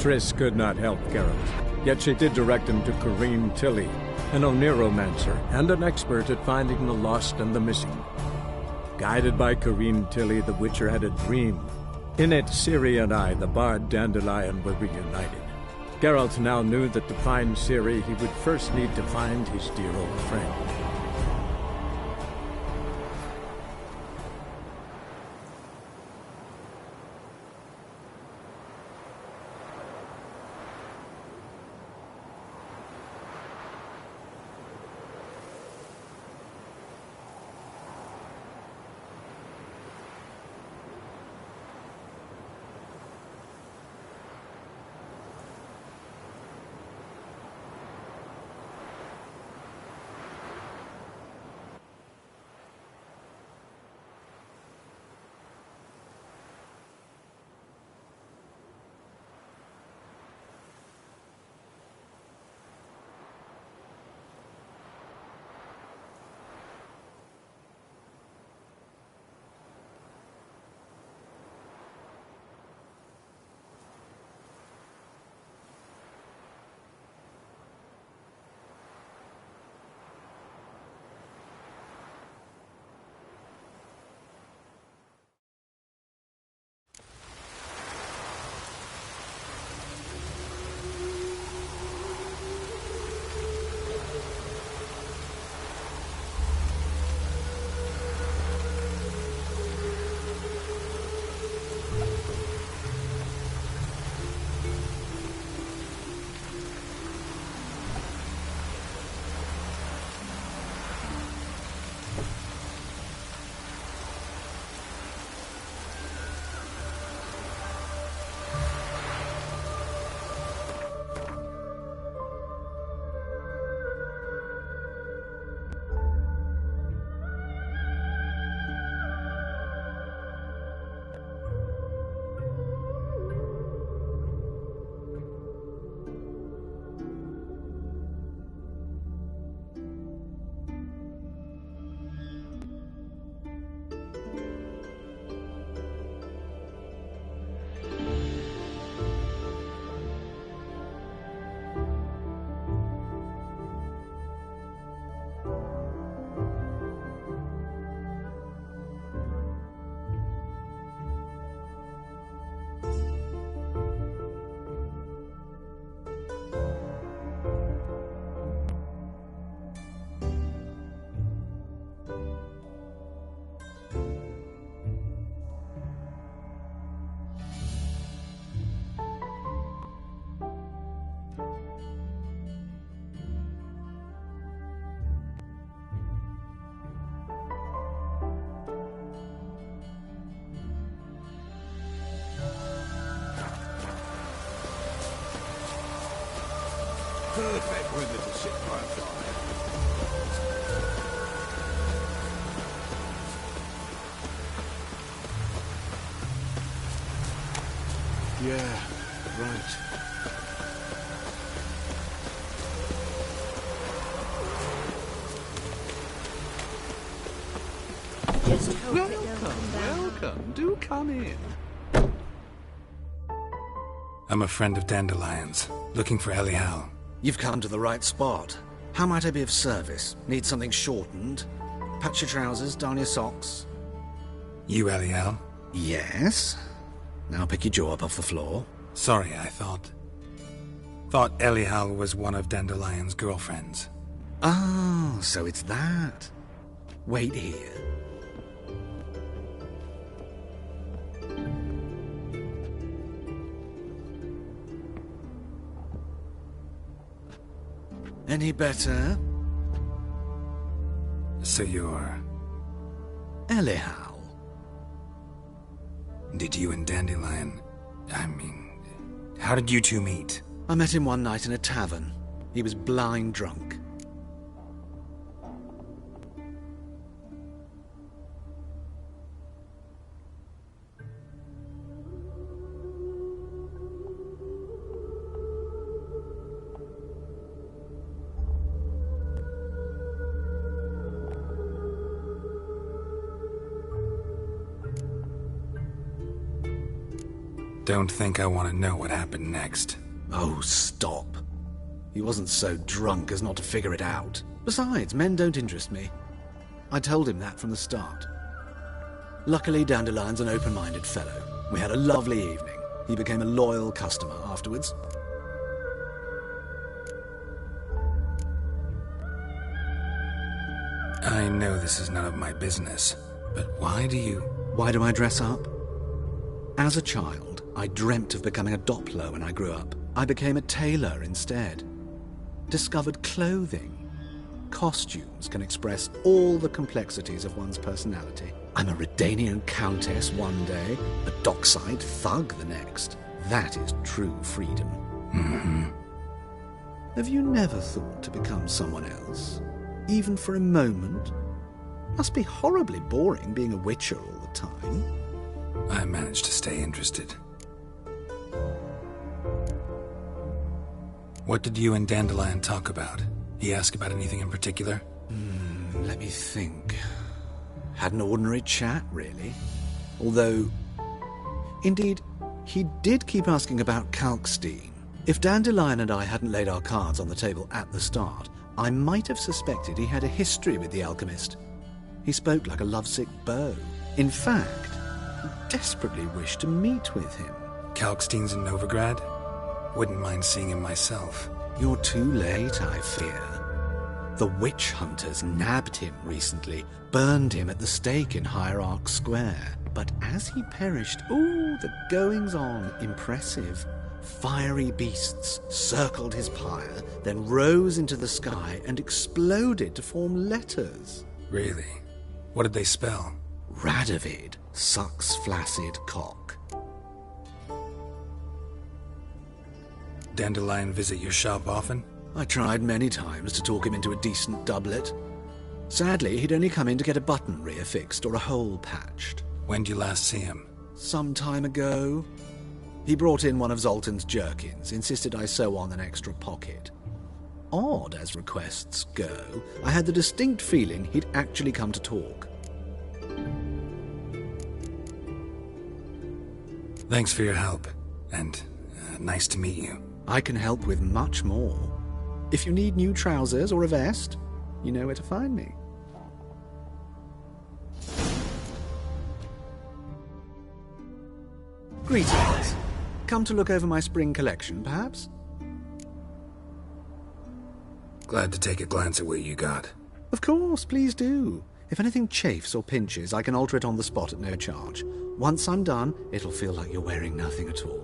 Triss could not help Geralt, yet she did direct him to Corrine Tilly, an Oniromancer and an expert at finding the lost and the missing. Guided by Corrine Tilly, the Witcher had a dream. In it, Ciri and I, the bard Dandelion, were reunited. Geralt now knew that to find Ciri, he would first need to find his dear old friend. Perfect weather to sit by a fire. Yeah, right. Just hope it doesn't Welcome. Do come in. I'm a friend of Dandelion's, looking for Elial. You've come to the right spot. How might I be of service? Need something shortened? Patch your trousers, darn your socks. You Elial? Yes? Now pick your jaw up off the floor. Sorry, I thought Elial was one of Dandelion's girlfriends. Oh, so it's that. Wait here. Any better? So you're... Elial. Did you and Dandelion... how did you two meet? I met him one night in a tavern. He was blind drunk. Don't think I want to know what happened next. Oh, stop. He wasn't so drunk as not to figure it out. Besides, men don't interest me. I told him that from the start. Luckily, Dandelion's an open-minded fellow. We had a lovely evening. He became a loyal customer afterwards. I know this is none of my business, but why do I dress up? As a child, I dreamt of becoming a Doppler when I grew up. I became a tailor instead. Discovered clothing. Costumes can express all the complexities of one's personality. I'm a Redanian countess one day, a dockside thug the next. That is true freedom. Mm-hmm. Have you never thought to become someone else? Even for a moment? Must be horribly boring being a witcher all the time. I managed to stay interested. What did you and Dandelion talk about? He asked about anything in particular? Let me think. Had an ordinary chat, really. Although, indeed, he did keep asking about Kalkstein. If Dandelion and I hadn't laid our cards on the table at the start, I might have suspected he had a history with the alchemist. He spoke like a lovesick beau. In fact, he desperately wished to meet with him. Kalkstein's in Novigrad? Wouldn't mind seeing him myself. You're too late, I fear. The witch hunters nabbed him recently, burned him at the stake in Hierarch Square. But as he perished, the goings-on, impressive. Fiery beasts circled his pyre, then rose into the sky and exploded to form letters. Really? What did they spell? Radovid sucks flaccid cock. Dandelion visit your shop often? I tried many times to talk him into a decent doublet. Sadly, he'd only come in to get a button reaffixed or a hole patched. When did you last see him? Some time ago. He brought in one of Zoltan's jerkins, insisted I sew on an extra pocket. Odd as requests go, I had the distinct feeling he'd actually come to talk. Thanks for your help, and nice to meet you. I can help with much more. If you need new trousers or a vest, you know where to find me. Greetings. Come to look over my spring collection, perhaps? Glad to take a glance at what you got. Of course, please do. If anything chafes or pinches, I can alter it on the spot at no charge. Once I'm done, it'll feel like you're wearing nothing at all.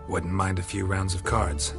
Wouldn't mind a few rounds of cards.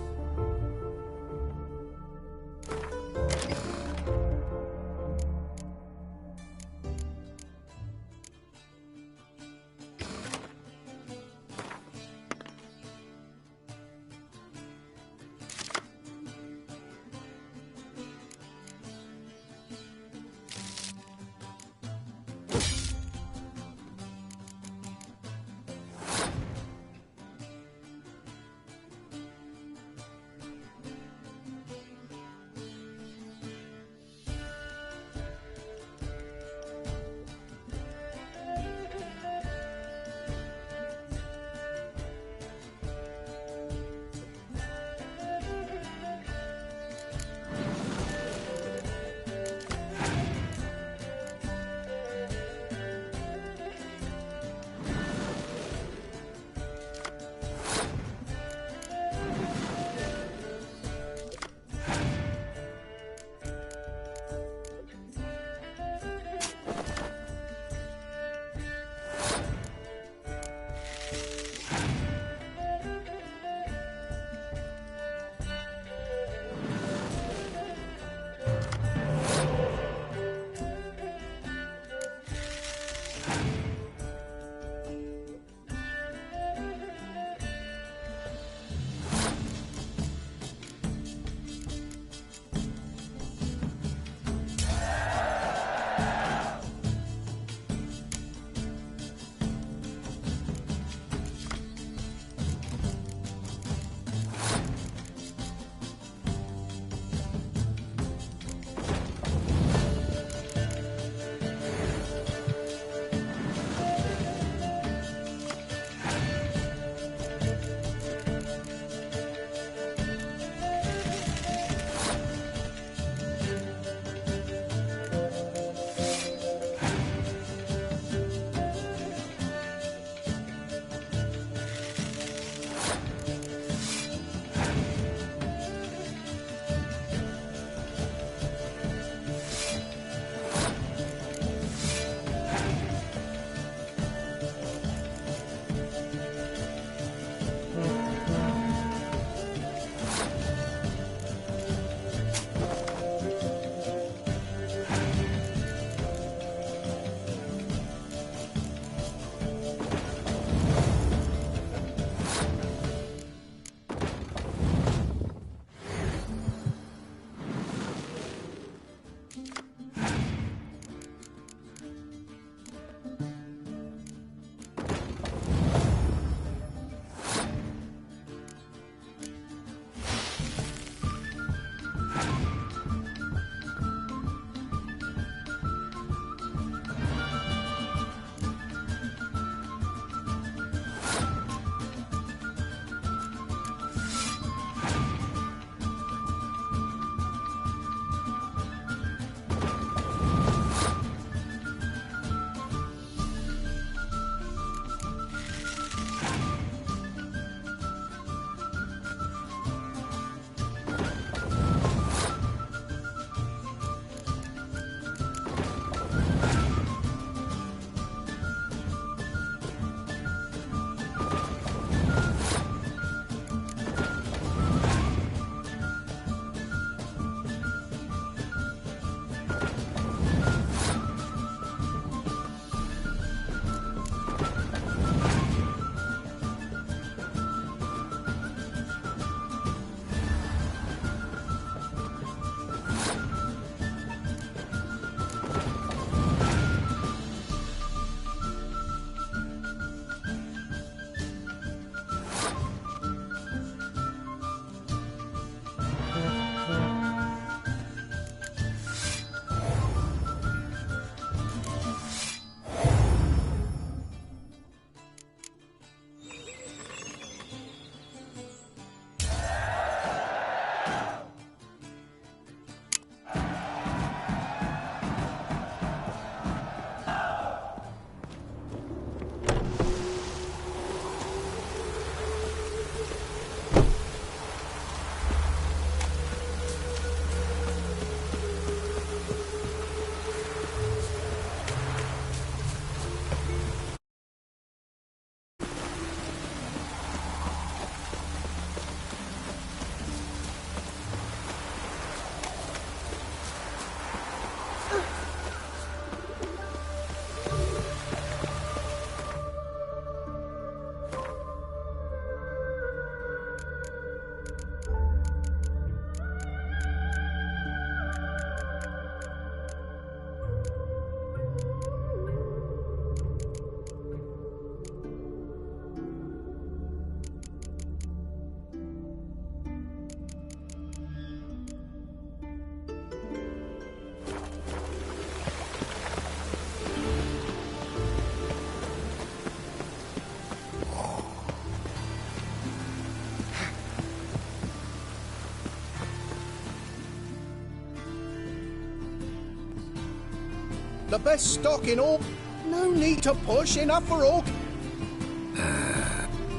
The best stock in all. No need to push. Enough for all.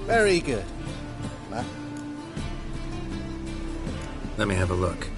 Very good. Let me have a look.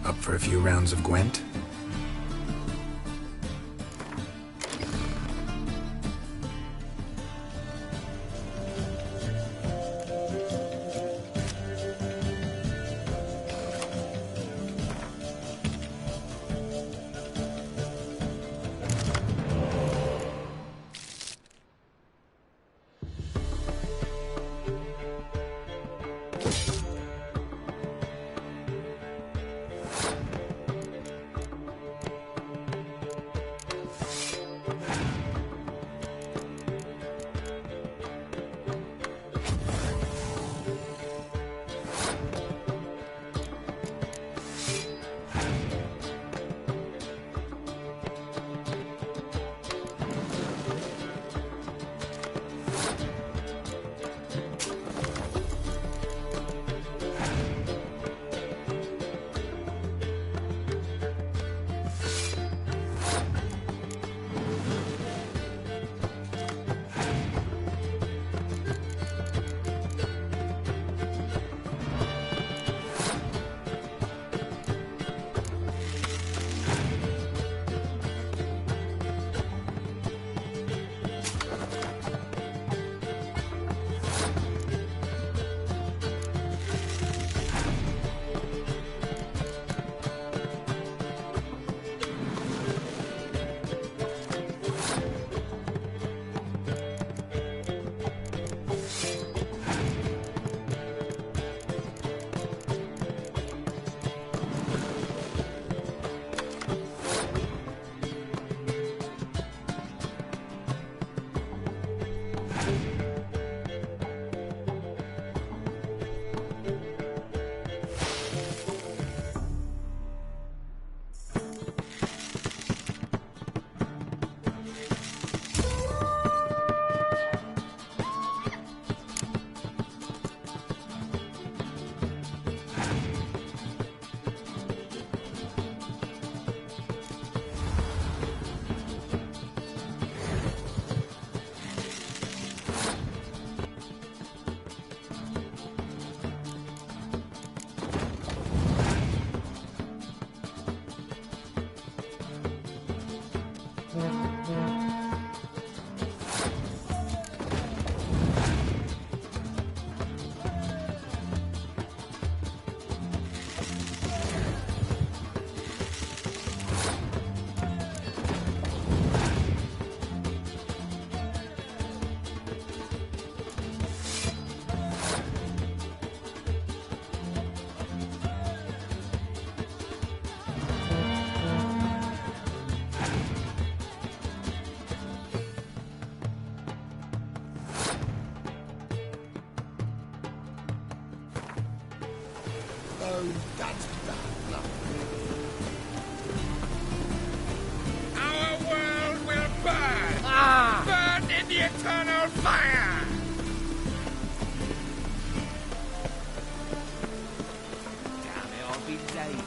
Up for a few rounds of Gwent? That's bad luck. Our world will burn! Burn in the eternal fire! Damn it, I'll be late.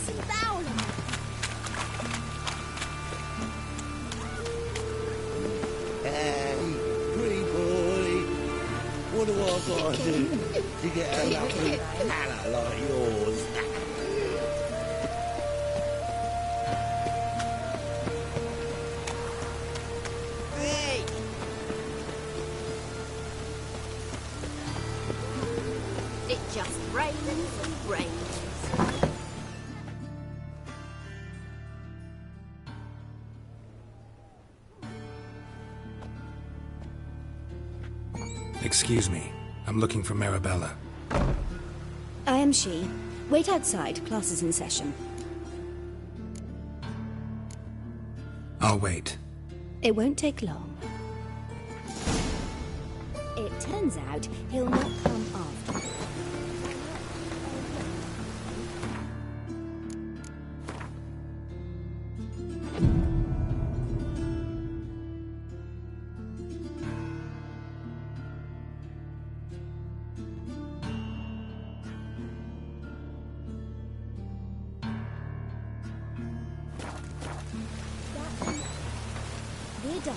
Listen, Bowler. Hey, pretty boy. What do I gotta do to get a lovely fella like yours? Hey! It just rains and rains. Excuse me. I'm looking for Marabella. I am she. Wait outside. Class is in session. I'll wait. It won't take long. It turns out he'll not come after. We're done.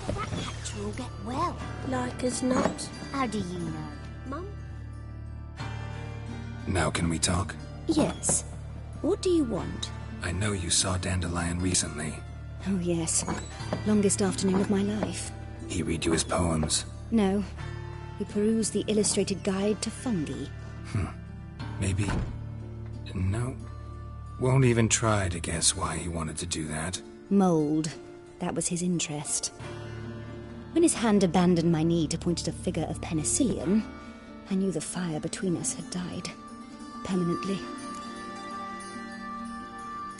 That actor will get well. Like as not. How do you know? Mum? Now can we talk? Yes. What do you want? I know you saw Dandelion recently. Oh, yes. Longest afternoon of my life. He read you his poems. No. We perused the illustrated guide to fungi. Maybe... No. Won't even try to guess why he wanted to do that. Mold. That was his interest. When his hand abandoned my knee to point at a figure of penicillium, I knew the fire between us had died. Permanently.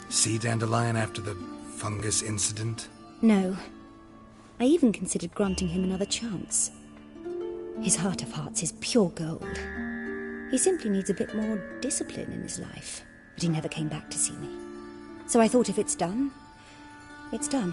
See Dandelion after the fungus incident? No. I even considered granting him another chance. His heart of hearts is pure gold. He simply needs a bit more discipline in his life. But he never came back to see me. So I thought if it's done, it's done.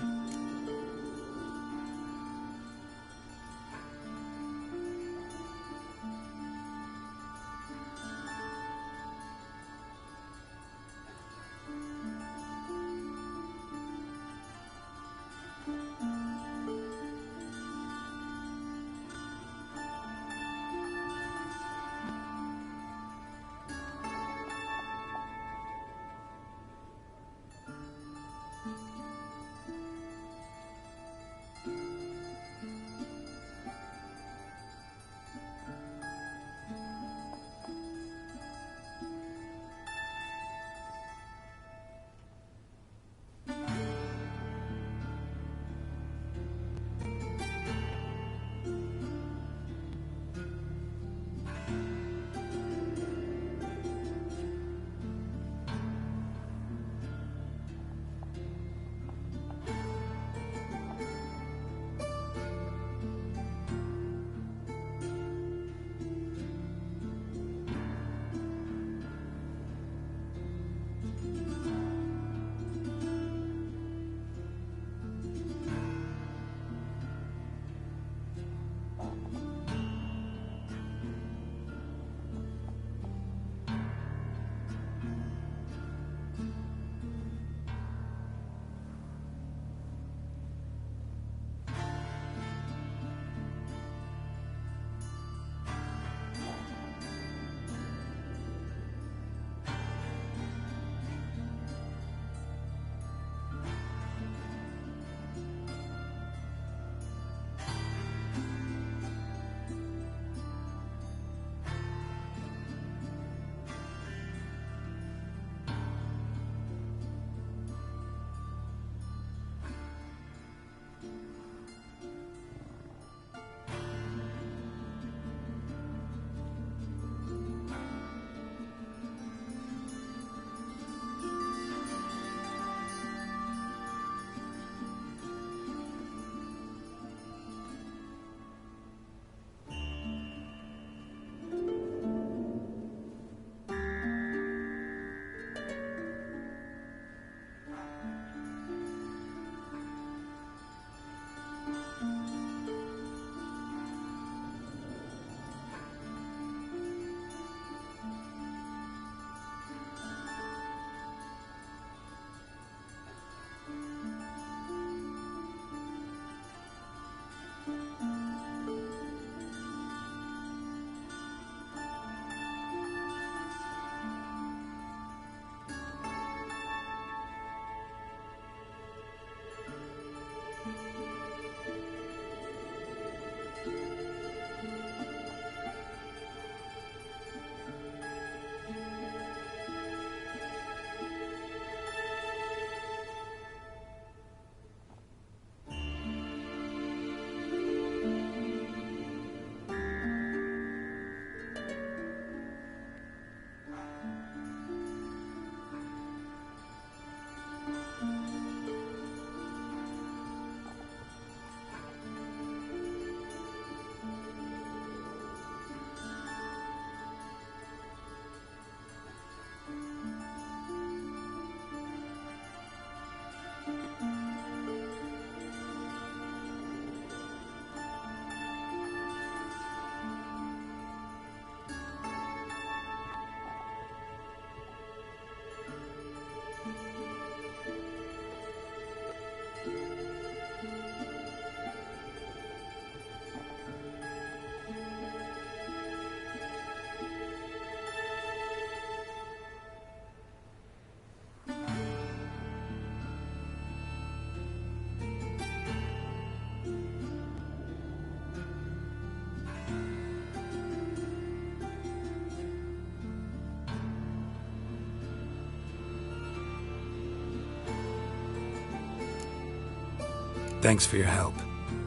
Thanks for your help.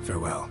Farewell.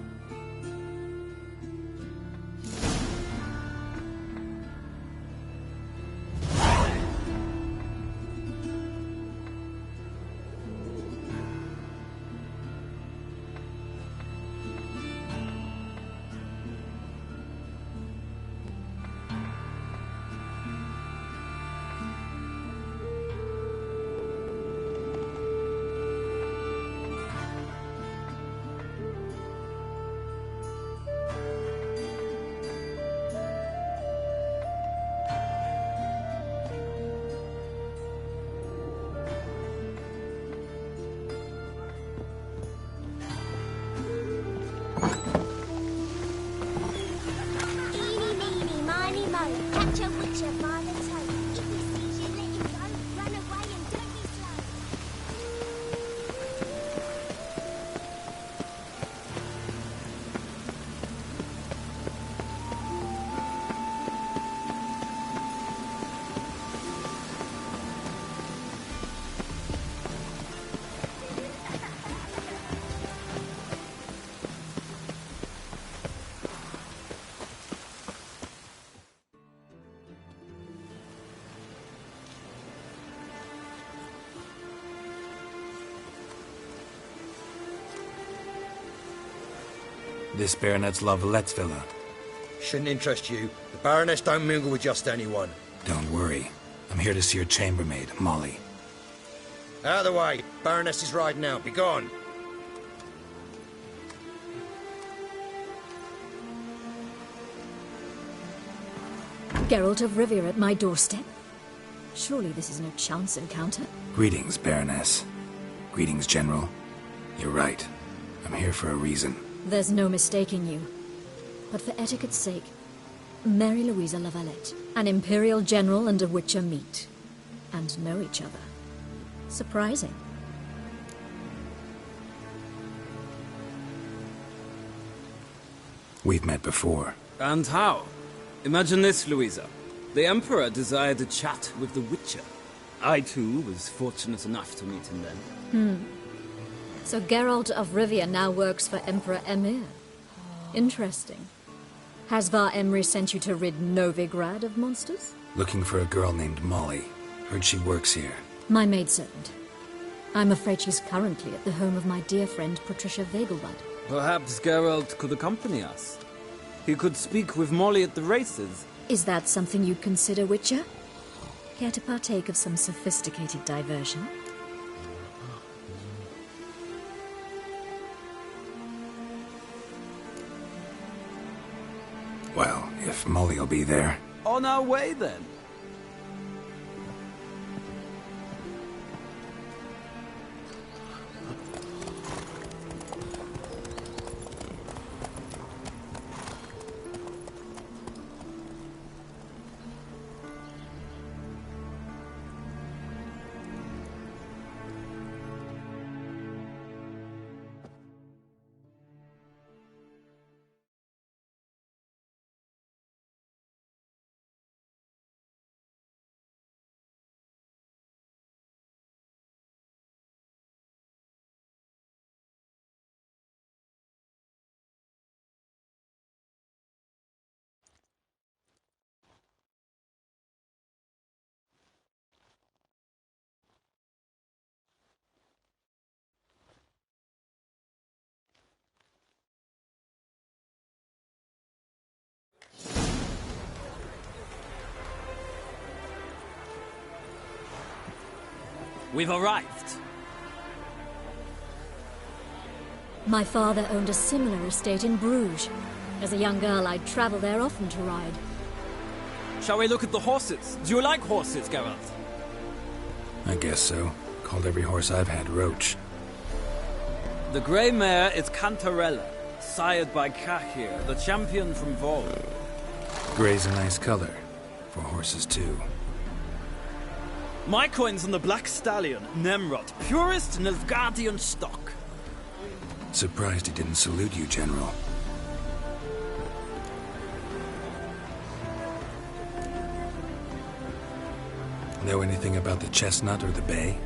Eeny, meeny, miny, moe. Catch a witcher by the toe. If he sees you, let him go. Run away and don't be slow. This Baronet's La Valette's villa. Shouldn't interest you. The Baroness don't mingle with just anyone. Don't worry. I'm here to see your chambermaid, Molly. Out of the way. Baroness is riding out. Be gone. Geralt of Rivia at my doorstep? Surely this is no chance encounter. Greetings, Baroness. Greetings, General. You're right. I'm here for a reason. There's no mistaking you. But for etiquette's sake, Mary Louisa La Valette, an Imperial General and a Witcher meet. And know each other. Surprising. We've met before. And how? Imagine this, Louisa. The Emperor desired a chat with the Witcher. I, too, was fortunate enough to meet him then. So Geralt of Rivia now works for Emperor Emhyr. Interesting. Has Var Emry sent you to rid Novigrad of monsters? Looking for a girl named Molly. Heard she works here. My maidservant. I'm afraid she's currently at the home of my dear friend Patricia Vegelbud. Perhaps Geralt could accompany us. He could speak with Molly at the races. Is that something you'd consider, Witcher? Care to partake of some sophisticated diversion? Well, if Molly'll be there. On our way, then. We've arrived. My father owned a similar estate in Bruges. As a young girl, I'd travel there often to ride. Shall we look at the horses? Do you like horses, Geralt? I guess so. Called every horse I've had Roach. The grey mare is Cantarella, sired by Cahir, the champion from Vol. Grey's a nice color. For horses, too. My coin's on the Black Stallion, Nemrod, purest Nilfgaardian stock. Surprised he didn't salute you, General. Know anything about the Chestnut or the Bay?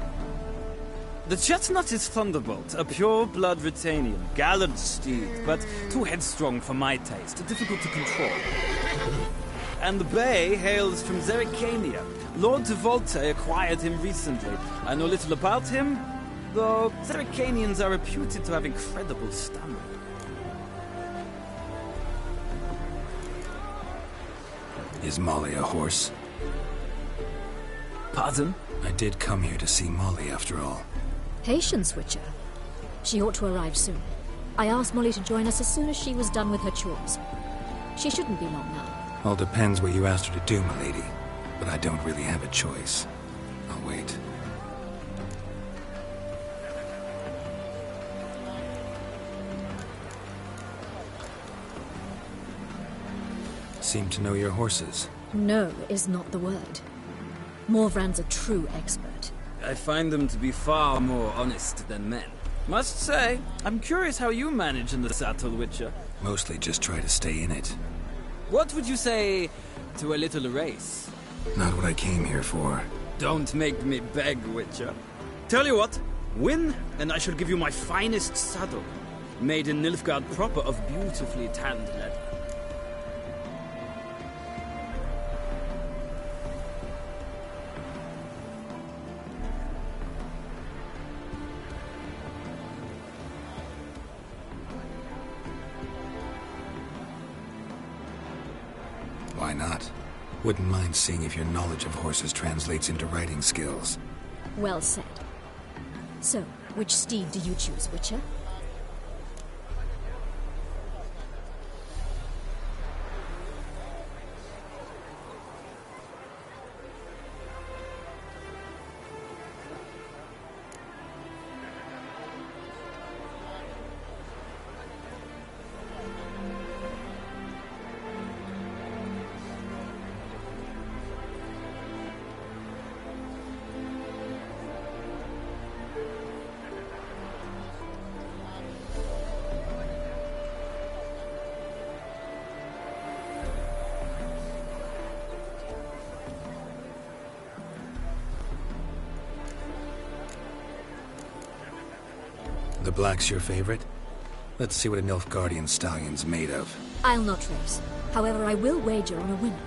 The Chestnut is Thunderbolt, a pure-blood Rutanian, gallant steed, but too headstrong for my taste, difficult to control. And the Bay hails from Zerrikania. Lord de Volte acquired him recently. I know little about him, though Zerrikanians are reputed to have incredible stamina. Is Molly a horse? Pardon? I did come here to see Molly, after all. Patience, Witcher. She ought to arrive soon. I asked Molly to join us as soon as she was done with her chores. She shouldn't be long now. All depends what you asked her to do, milady. But I don't really have a choice. I'll wait. Seem to know your horses. No is not the word. Morvran's a true expert. I find them to be far more honest than men. Must say, I'm curious how you manage in the saddle, Witcher. Mostly just try to stay in it. What would you say to a little race? Not what I came here for. Don't make me beg, Witcher. Tell you what, win, and I shall give you my finest saddle. Made in Nilfgaard proper of beautifully tanned leather. Why not? Wouldn't mind seeing if your knowledge of horses translates into riding skills. Well said. So, which steed do you choose, Witcher? The black's your favorite? Let's see what a Nilfgaardian stallion's made of. I'll not race. However, I will wager on a winner.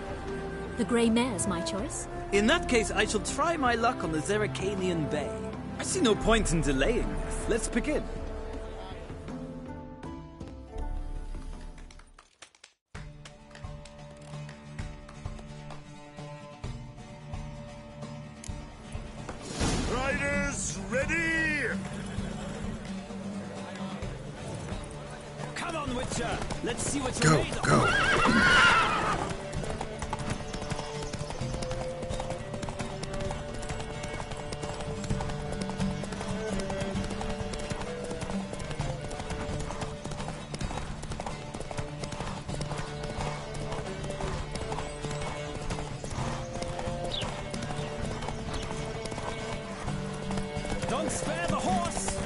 The grey mare's my choice. In that case, I shall try my luck on the Zerrikanian Bay. I see no point in delaying this. Let's begin. Riders, ready! Come on, Witcher! Let's see what you're made of. Go! Don't spare the horse!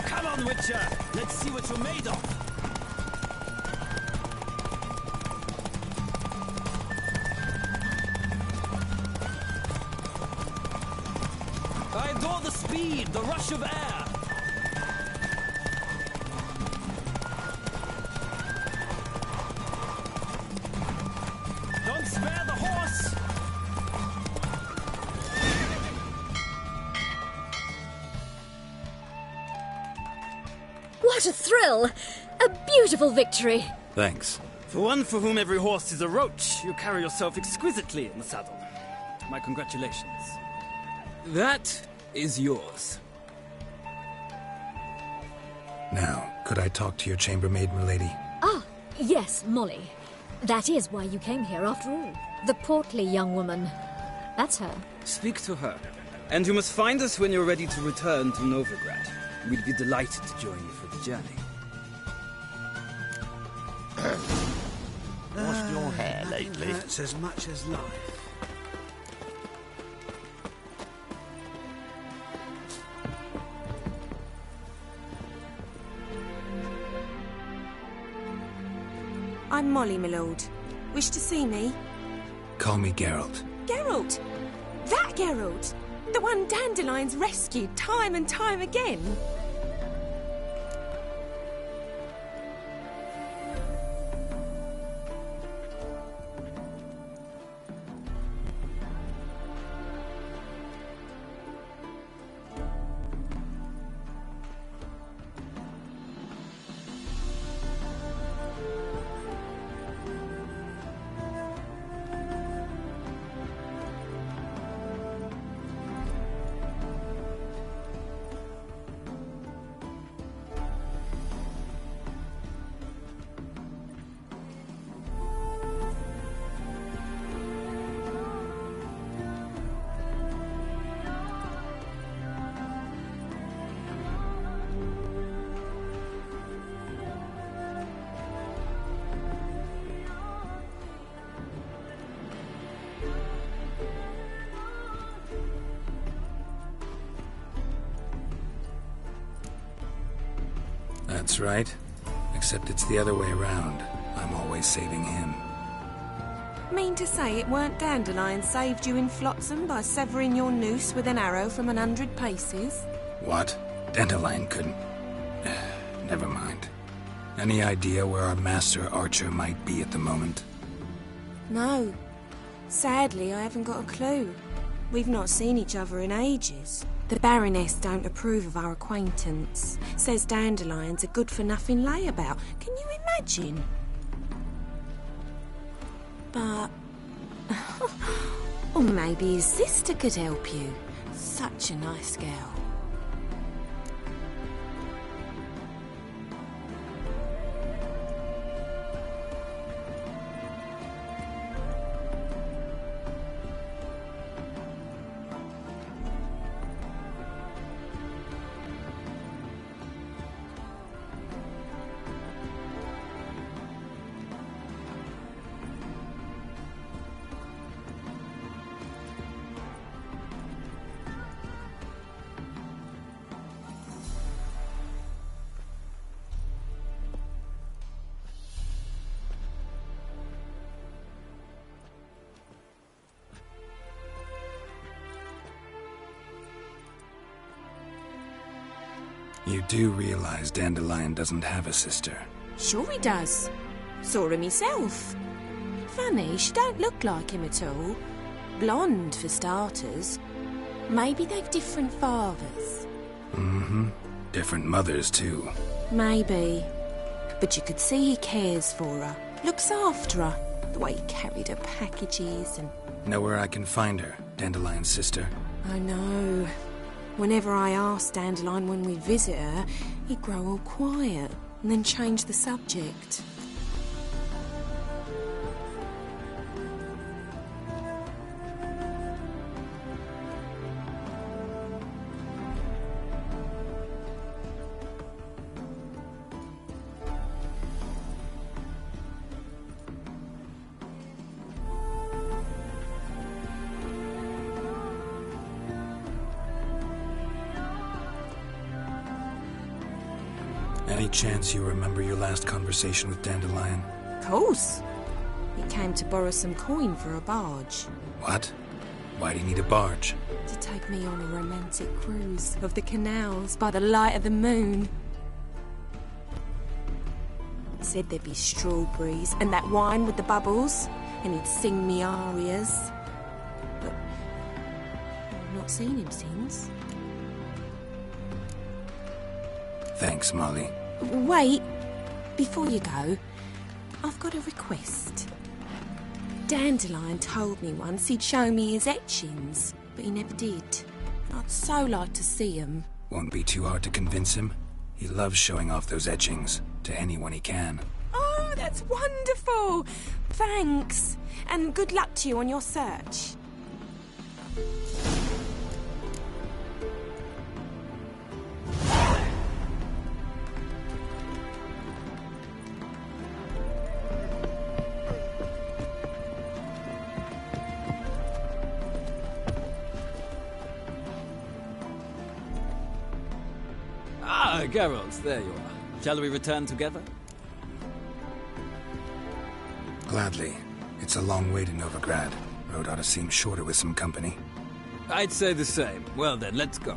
Come on, Witcher! Let's see what you're made of! I adore the speed, the rush of air! Don't spare the horse! What a thrill! A beautiful victory! Thanks. For one for whom every horse is a roach, you carry yourself exquisitely in the saddle. My congratulations. That is yours. Now, could I talk to your chambermaid, milady? Ah, yes, Molly. That is why you came here after all. The portly young woman. That's her. Speak to her. And you must find us when you're ready to return to Novigrad. We'd be delighted to join you for the journey. Lost your hair lately? That's as much as life. I'm Molly, my lord. Wish to see me? Call me Geralt. Geralt? That Geralt? The one Dandelion's rescued time and time again? That's right. Except it's the other way around. I'm always saving him. Mean to say it weren't Dandelion saved you in Flotsam by severing your noose with an arrow from 100 paces? What? Dandelion couldn't... Never mind. Any idea where our master archer might be at the moment? No. Sadly, I haven't got a clue. We've not seen each other in ages. The Baroness don't approve of our acquaintance. Says Dandelion's a good-for-nothing layabout. Can you imagine? But... or maybe his sister could help you. Such a nice girl. You do realize Dandelion doesn't have a sister? Sure he does. Saw him himself. Funny, she don't look like him at all. Blonde, for starters. Maybe they've different fathers. Mm-hmm. Different mothers, too. Maybe. But you could see he cares for her. Looks after her. The way he carried her packages and... Know where I can find her, Dandelion's sister? I know. Whenever I asked Dandelion when we'd visit her, he'd grow all quiet and then change the subject. Any chance you remember your last conversation with Dandelion? Of course. He came to borrow some coin for a barge. What? Why do you need a barge? To take me on a romantic cruise of the canals by the light of the moon. He said there'd be strawberries and that wine with the bubbles, and he'd sing me arias. But I've not seen him since. Thanks, Molly. Wait, before you go, I've got a request. Dandelion told me once he'd show me his etchings, but he never did. I'd so like to see them. Won't be too hard to convince him. He loves showing off those etchings to anyone he can. Oh, that's wonderful! Thanks, and good luck to you on your search. Ah, Geralt, there you are. Shall we return together? Gladly. It's a long way to Novigrad. Road ought to seem shorter with some company. I'd say the same. Well then, let's go.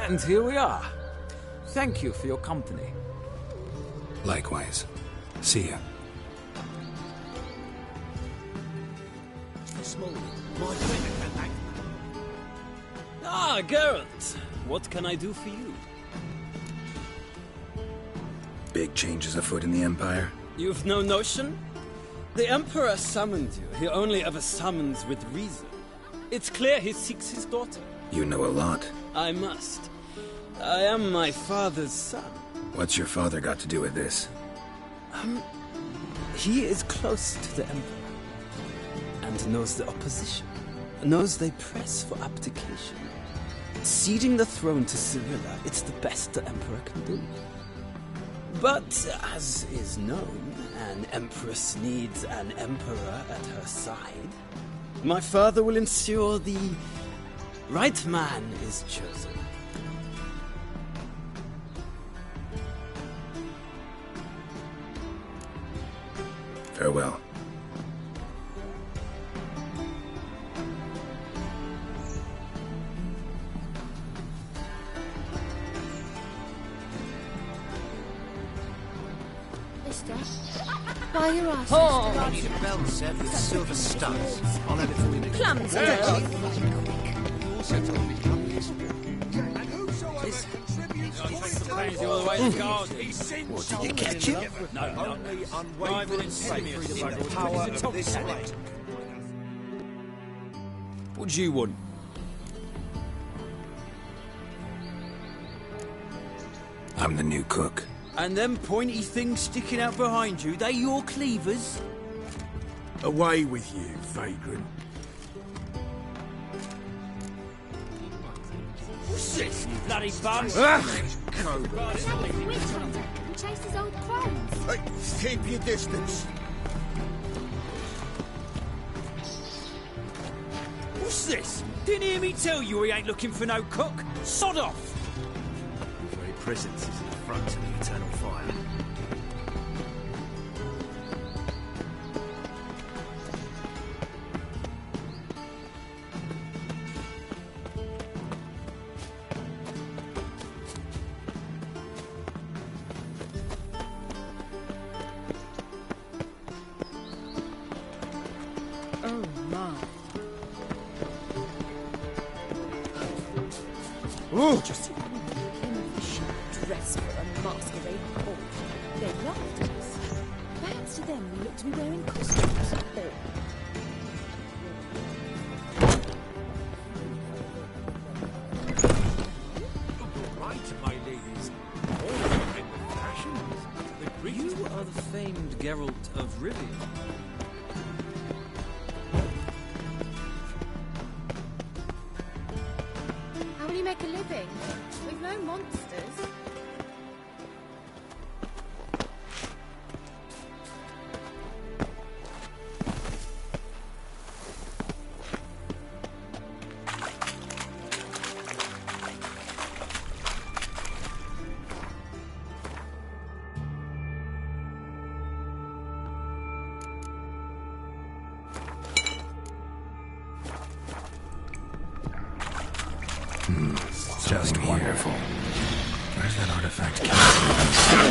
And here we are. Thank you for your company. Likewise. See ya. Ah, Geralt. What can I do for you? Big changes afoot in the Empire. You've no notion? The Emperor summoned you. He only ever summons with reason. It's clear he seeks his daughter. You know a lot. I must. I am my father's son. What's your father got to do with this? He is close to the Emperor. And knows the opposition. Knows they press for abdication. Ceding the throne to Cirilla, it's the best the Emperor can do. But, as is known, an Empress needs an Emperor at her side. My father will ensure the right man is chosen. Farewell. Mister, why you're asking? Oh, I need a belt set with silver studs. I'll have it for you. Plums, You also told me companies. What, did you catch him? No. Unwavering faith in the power of this blade. What do you want? I'm the new cook. And them pointy things sticking out behind you, they your cleavers? Away with you, vagrant. What's this, you bloody bum? Witch hunter who chases old crones. Hey, keep your distance. What's this? Didn't hear me tell you we ain't looking for no cook? Sod off! Your very presence is an affront to the eternal fire. Oh my. Just came off the ship dressed for a masquerade ball. They laughed at us. Perhaps to them we looked to be wearing costumes. Right, my ladies. All in the fashions. You are the famed Geralt of Rivia. How will you make a living? We've no monsters. Just wonderful. Where's that artifact?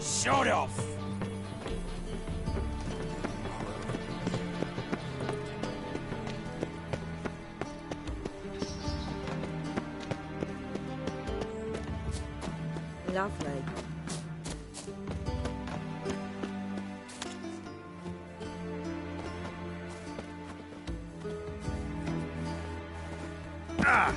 Shut off! Lovely. Ah!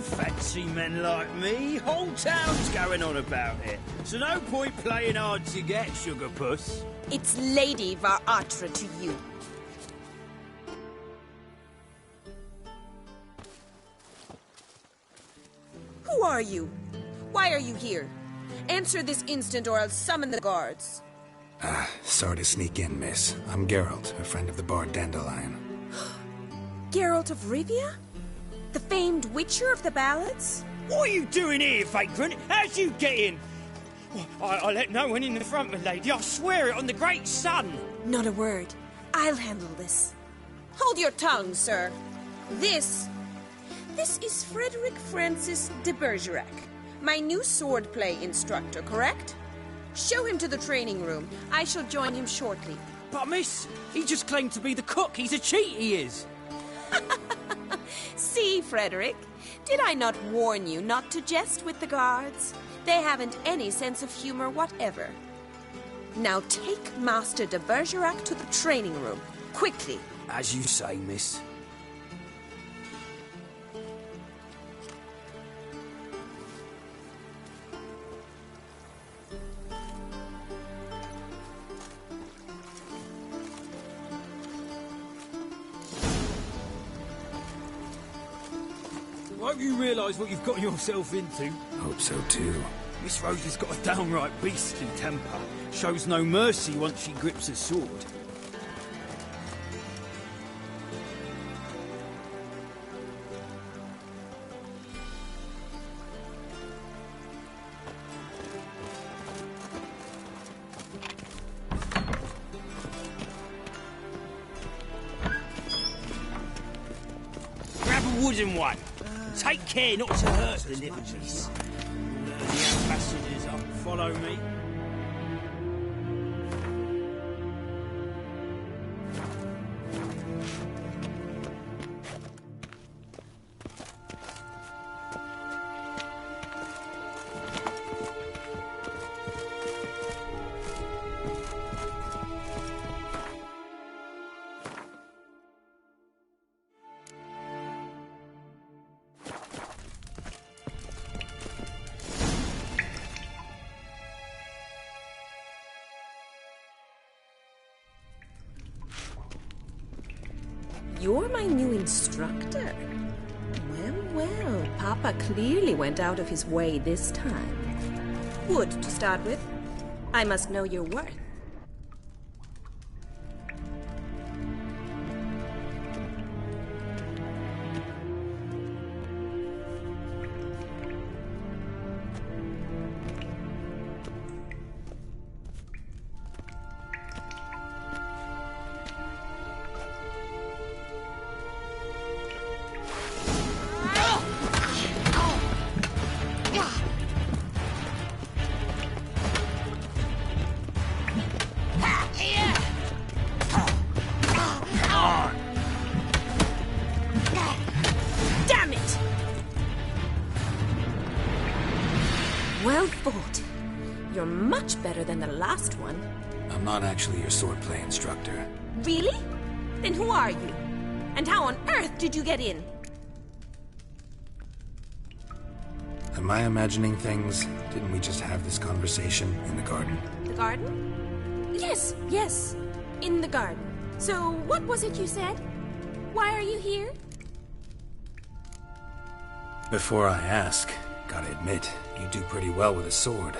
Fancy men like me. Whole town's going on about it. So no point playing hard to get, Sugar Puss. It's Lady Var-Atra to you. Who are you? Why are you here? Answer this instant or I'll summon the guards. Sorry to sneak in, miss. I'm Geralt, a friend of the bard Dandelion. Geralt of Rivia? The famed Witcher of the ballads? What are you doing here, vagrant? How'd you get in? I let no one in the front, my lady. I swear it on the great sun. Not a word. I'll handle this. Hold your tongue, sir. This is Frederick Francis de Bergerac, my new swordplay instructor, correct? Show him to the training room. I shall join him shortly. But, miss, he just claimed to be the cook. He's a cheat, he is. See, Frederick, did I not warn you not to jest with the guards? They haven't any sense of humor whatever. Now take Master de Bergerac to the training room, quickly. As you say, miss. Won't you realise what you've got yourself into? Hope so too. Miss Rose has got a downright beastly temper. Shows no mercy once she grips a sword. Grab a wooden one. Take care not to hurt the little miss. The ambassadors up. Follow me. You're my new instructor? Well, Papa clearly went out of his way this time. Wood, to start with. I must know your worth. Well fought. You're much better than the last one. I'm not actually your swordplay instructor. Really? Then who are you? And how on earth did you get in? Am I imagining things? Didn't we just have this conversation in the garden? The garden? Yes. In the garden. So, what was it you said? Why are you here? Before I ask, gotta admit, you do pretty well with a sword.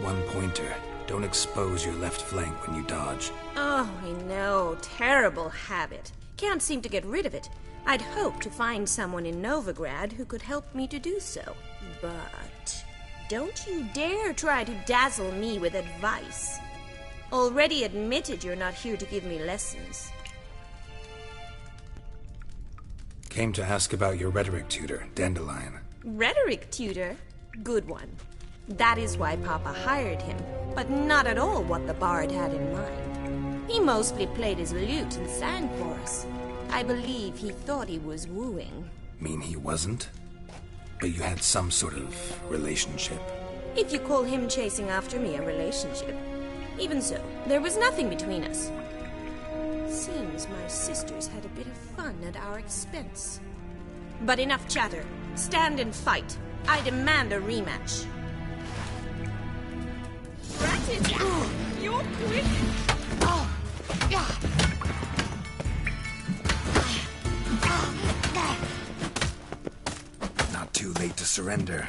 One pointer. Don't expose your left flank when you dodge. Oh, I know. Terrible habit. Can't seem to get rid of it. I'd hoped to find someone in Novigrad who could help me to do so. But don't you dare try to dazzle me with advice. Already admitted you're not here to give me lessons. Came to ask about your rhetoric tutor, Dandelion. Rhetoric tutor? Good one. That is why Papa hired him, but not at all what the bard had in mind. He mostly played his lute and sang for us. I believe he thought he was wooing. Mean he wasn't? But you had some sort of relationship. If you call him chasing after me a relationship. Even so, there was nothing between us. Seems my sisters had a bit of fun at our expense. But enough chatter. Stand and fight. I demand a rematch. Ratted! You're quick! Not too late to surrender.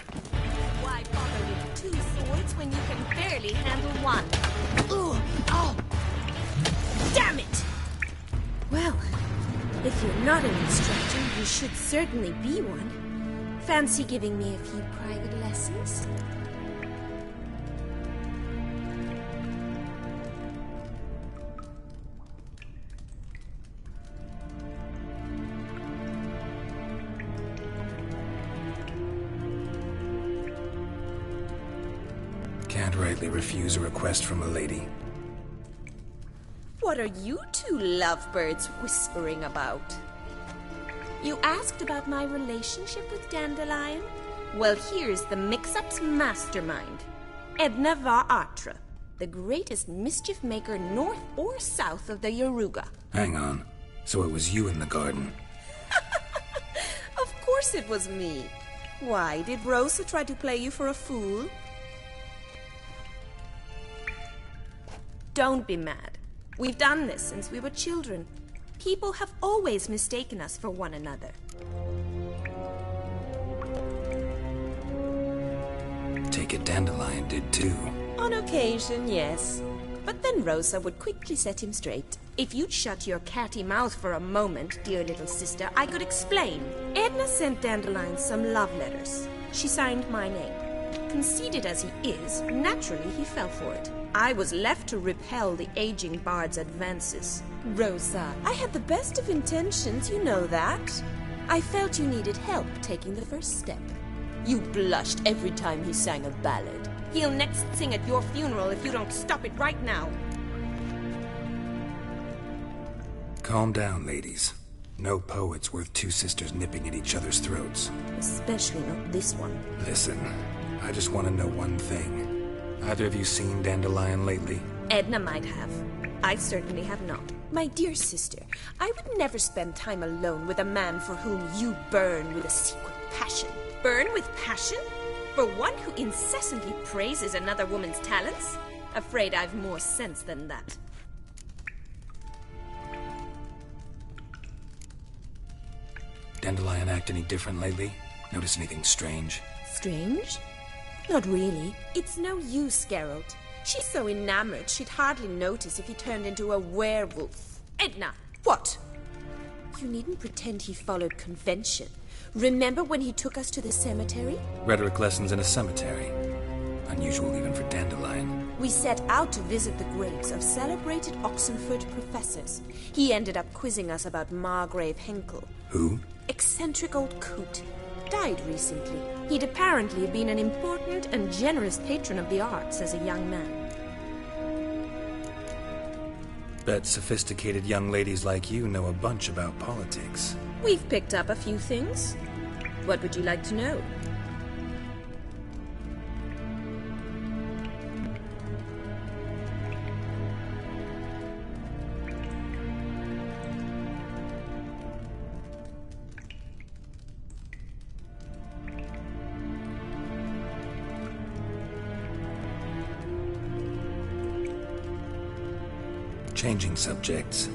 Why bother with 2 swords when you can barely handle one? Damn it! Well, if you're not an instructor, you should certainly be one. Fancy giving me a few private lessons? Can't rightly refuse a request from a lady. What are you two lovebirds whispering about? You asked about my relationship with Dandelion? Well, here's the mix-up's mastermind. Edna var Atra, the greatest mischief maker north or south of the Yaruga. Hang on. So it was you in the garden? Of course it was me. Why, did Rosa try to play you for a fool? Don't be mad. We've done this since we were children. People have always mistaken us for one another. Take it Dandelion did too. On occasion, yes. But then Rosa would quickly set him straight. If you'd shut your catty mouth for a moment, dear little sister, I could explain. Edna sent Dandelion some love letters. She signed my name. Conceited as he is, naturally he fell for it. I was left to repel the aging bard's advances. Rosa, I had the best of intentions, you know that. I felt you needed help taking the first step. You blushed every time he sang a ballad. He'll next sing at your funeral if you don't stop it right now. Calm down, ladies. No poet's worth 2 sisters nipping at each other's throats. Especially not this one. Listen, I just want to know one thing. Either of you seen Dandelion lately? Edna might have. I certainly have not. My dear sister, I would never spend time alone with a man for whom you burn with a secret passion. Burn with passion? For one who incessantly praises another woman's talents? Afraid I've more sense than that. Dandelion act any different lately? Notice anything strange? Strange? Not really. It's no use, Geralt. She's so enamored she'd hardly notice if he turned into a werewolf. Edna! What? You needn't pretend he followed convention. Remember when he took us to the cemetery? Rhetoric lessons in a cemetery. Unusual even for Dandelion. We set out to visit the graves of celebrated Oxenford professors. He ended up quizzing us about Margrave Henkel. Who? Eccentric old coot. Died recently. He'd apparently been an important and generous patron of the arts as a young man. Bet sophisticated young ladies like you know a bunch about politics. We've picked up a few things. What would you like to know? Changing subjects.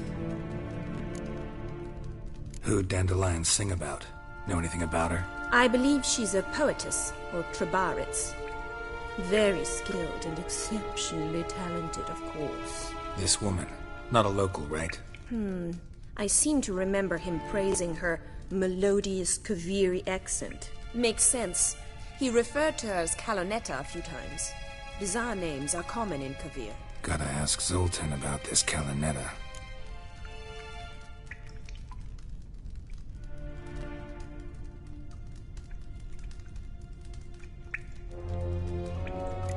Who'd Dandelion sing about? Know anything about her? I believe she's a poetess, or Trebaritz. Very skilled and exceptionally talented, of course. This woman. Not a local, right? I seem to remember him praising her melodious Kaviri accent. Makes sense. He referred to her as Calonetta a few times. Bizarre names are common in Kavir. Gotta ask Zoltan about this Calonetta.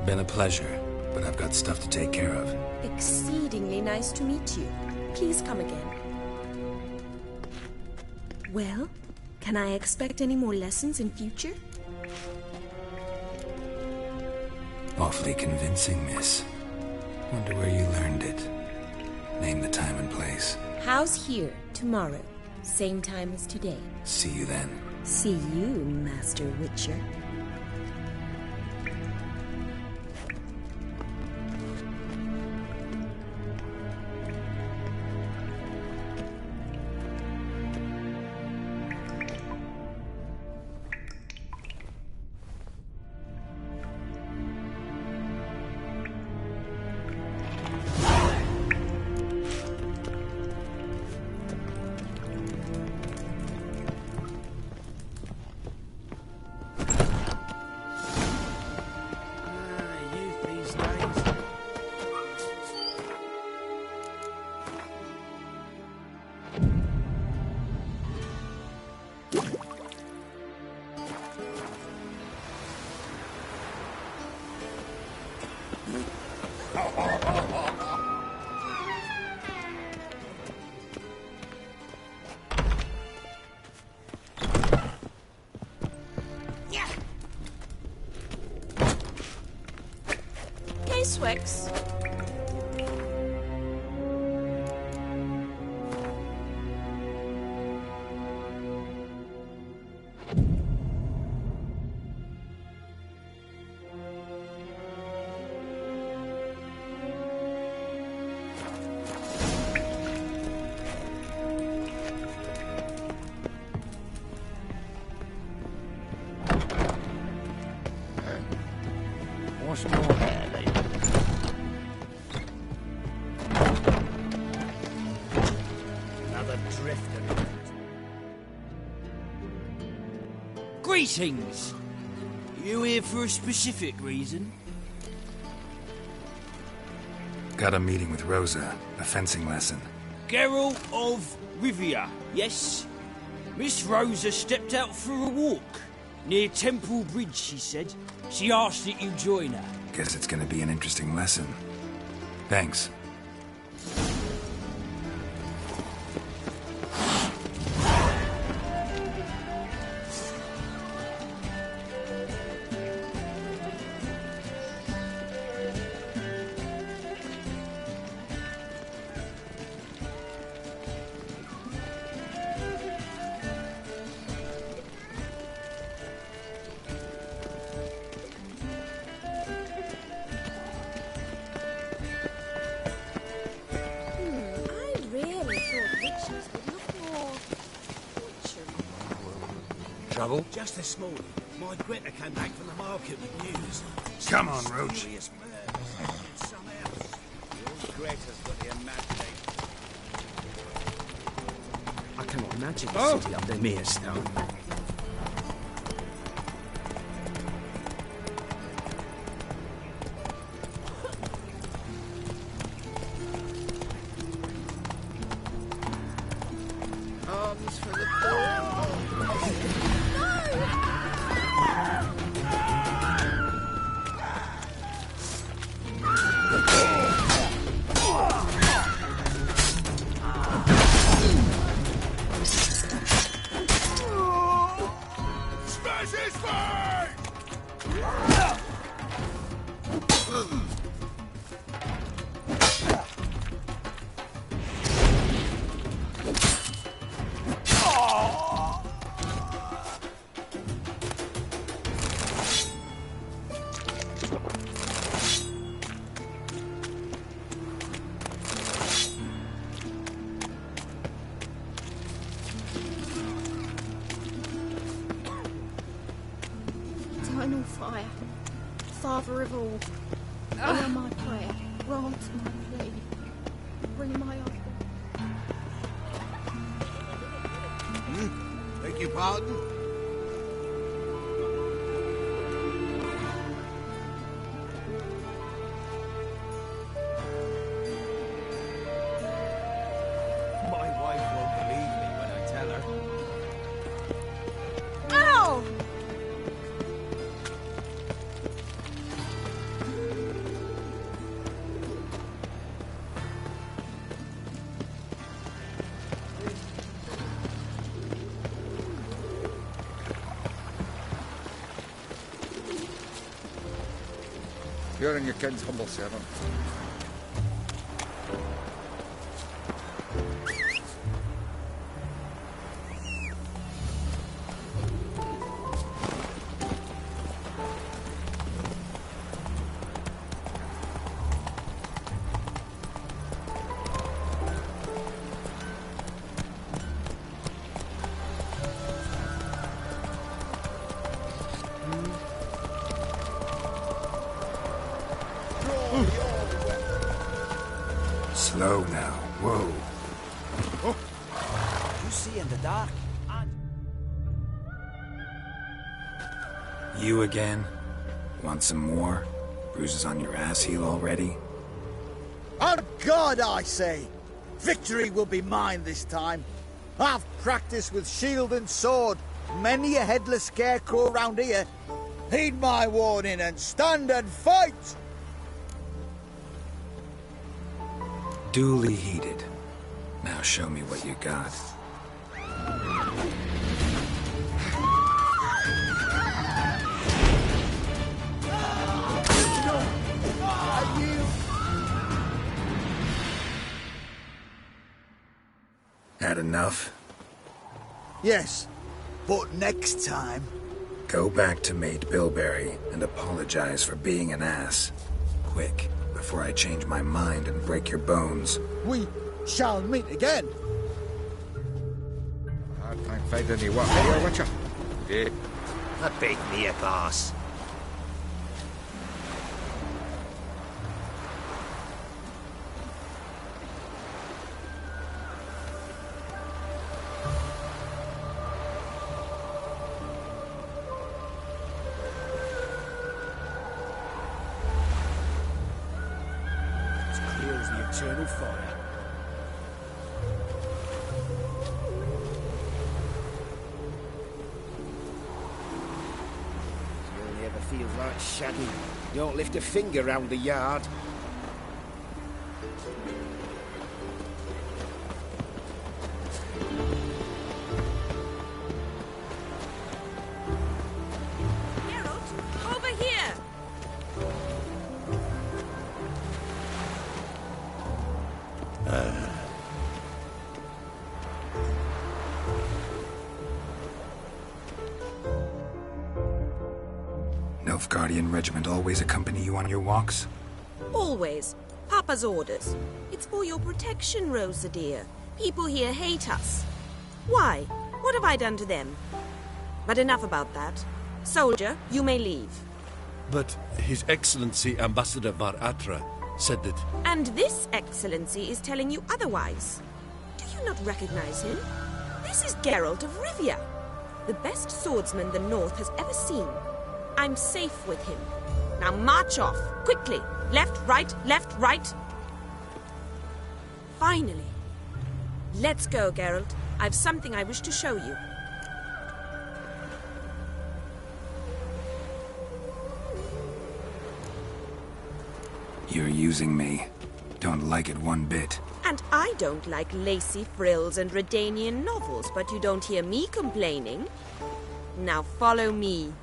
Been a pleasure, but I've got stuff to take care of. Exceedingly nice to meet you. Please come again. Well, Can I expect any more lessons in future? Awfully convincing, miss. Wonder where you learned it. Name the time and place. House here, tomorrow. Same time as today. See you then. See you, Master Witcher. Swix. What's more there, lady? Another drifter. Greetings! You here for a specific reason? Got a meeting with Rosa. A fencing lesson. Geralt of Rivia, yes? Miss Rosa stepped out for a walk. Near Temple Bridge, she said. She asked that you join her. Guess it's gonna be an interesting lesson. Thanks. Trouble? Just this morning, my Greta came back from the market with news. Come on, Roach. Serious murder. Some else. Your Greta's got the imagination. I cannot imagine the city under Mirestone. Arms for the Eternal fire, Father of all, hear my prayer, grant my plea, bring my uncle. Beg your pardon? My wife won't believe me when I tell her. Ow! You're in your king's humble servant. Slow now. Whoa. You see in the dark, and You again? Want some more? Bruises on your ass heel already? On God, I say! Victory will be mine this time. I've practiced with shield and sword. Many a headless scarecrow round here. Heed my warning and stand and fight! Duly heeded. Now show me what you got. Had enough? Yes, but next time... Go back to Mate Bilberry and apologize for being an ass. Quick, before I change my mind and break your bones. We shall meet again. Hard time finding any work here, Witcher. Yeah. that beat me a boss. Eternal fire. It only ever feels like shagging. Don't lift a finger round the yard. Geralt, over here! Nilfgaardian regiment always accompany you on your walks? Always. Papa's orders. It's for your protection, Rosa dear. People here hate us. Why? What have I done to them? But enough about that. Soldier, you may leave. But His Excellency Ambassador Var Atra said that... And this Excellency is telling you otherwise. Do you not recognize him? This is Geralt of Rivia, the best swordsman the North has ever seen. I'm safe with him. Now march off, quickly. Left, right, left, right. Finally. Let's go, Geralt. I've something I wish to show you. You're using me. Don't like it one bit. And I don't like lacy frills and Redanian novels, but you don't hear me complaining. Now follow me.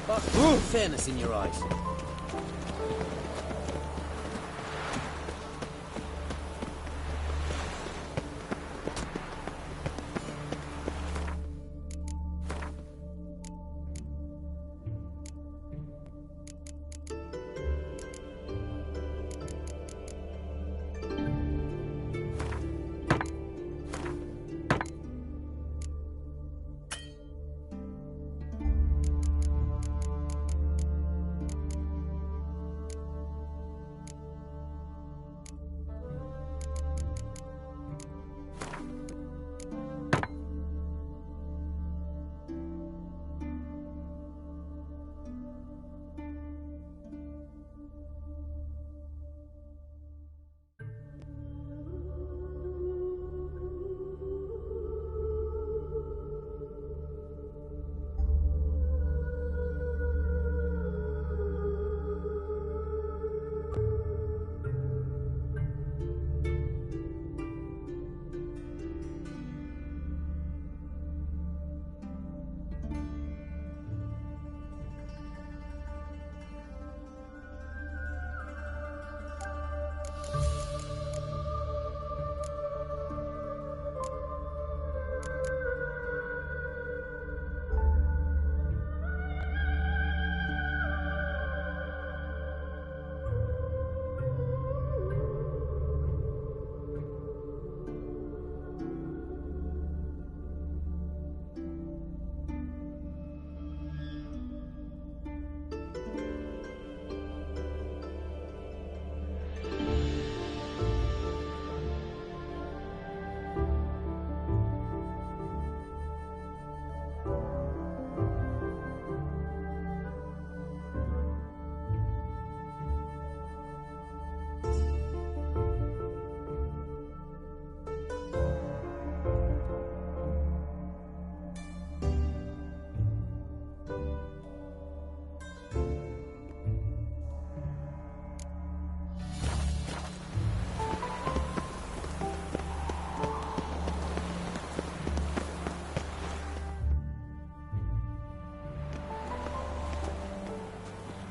But fairness in your eyes.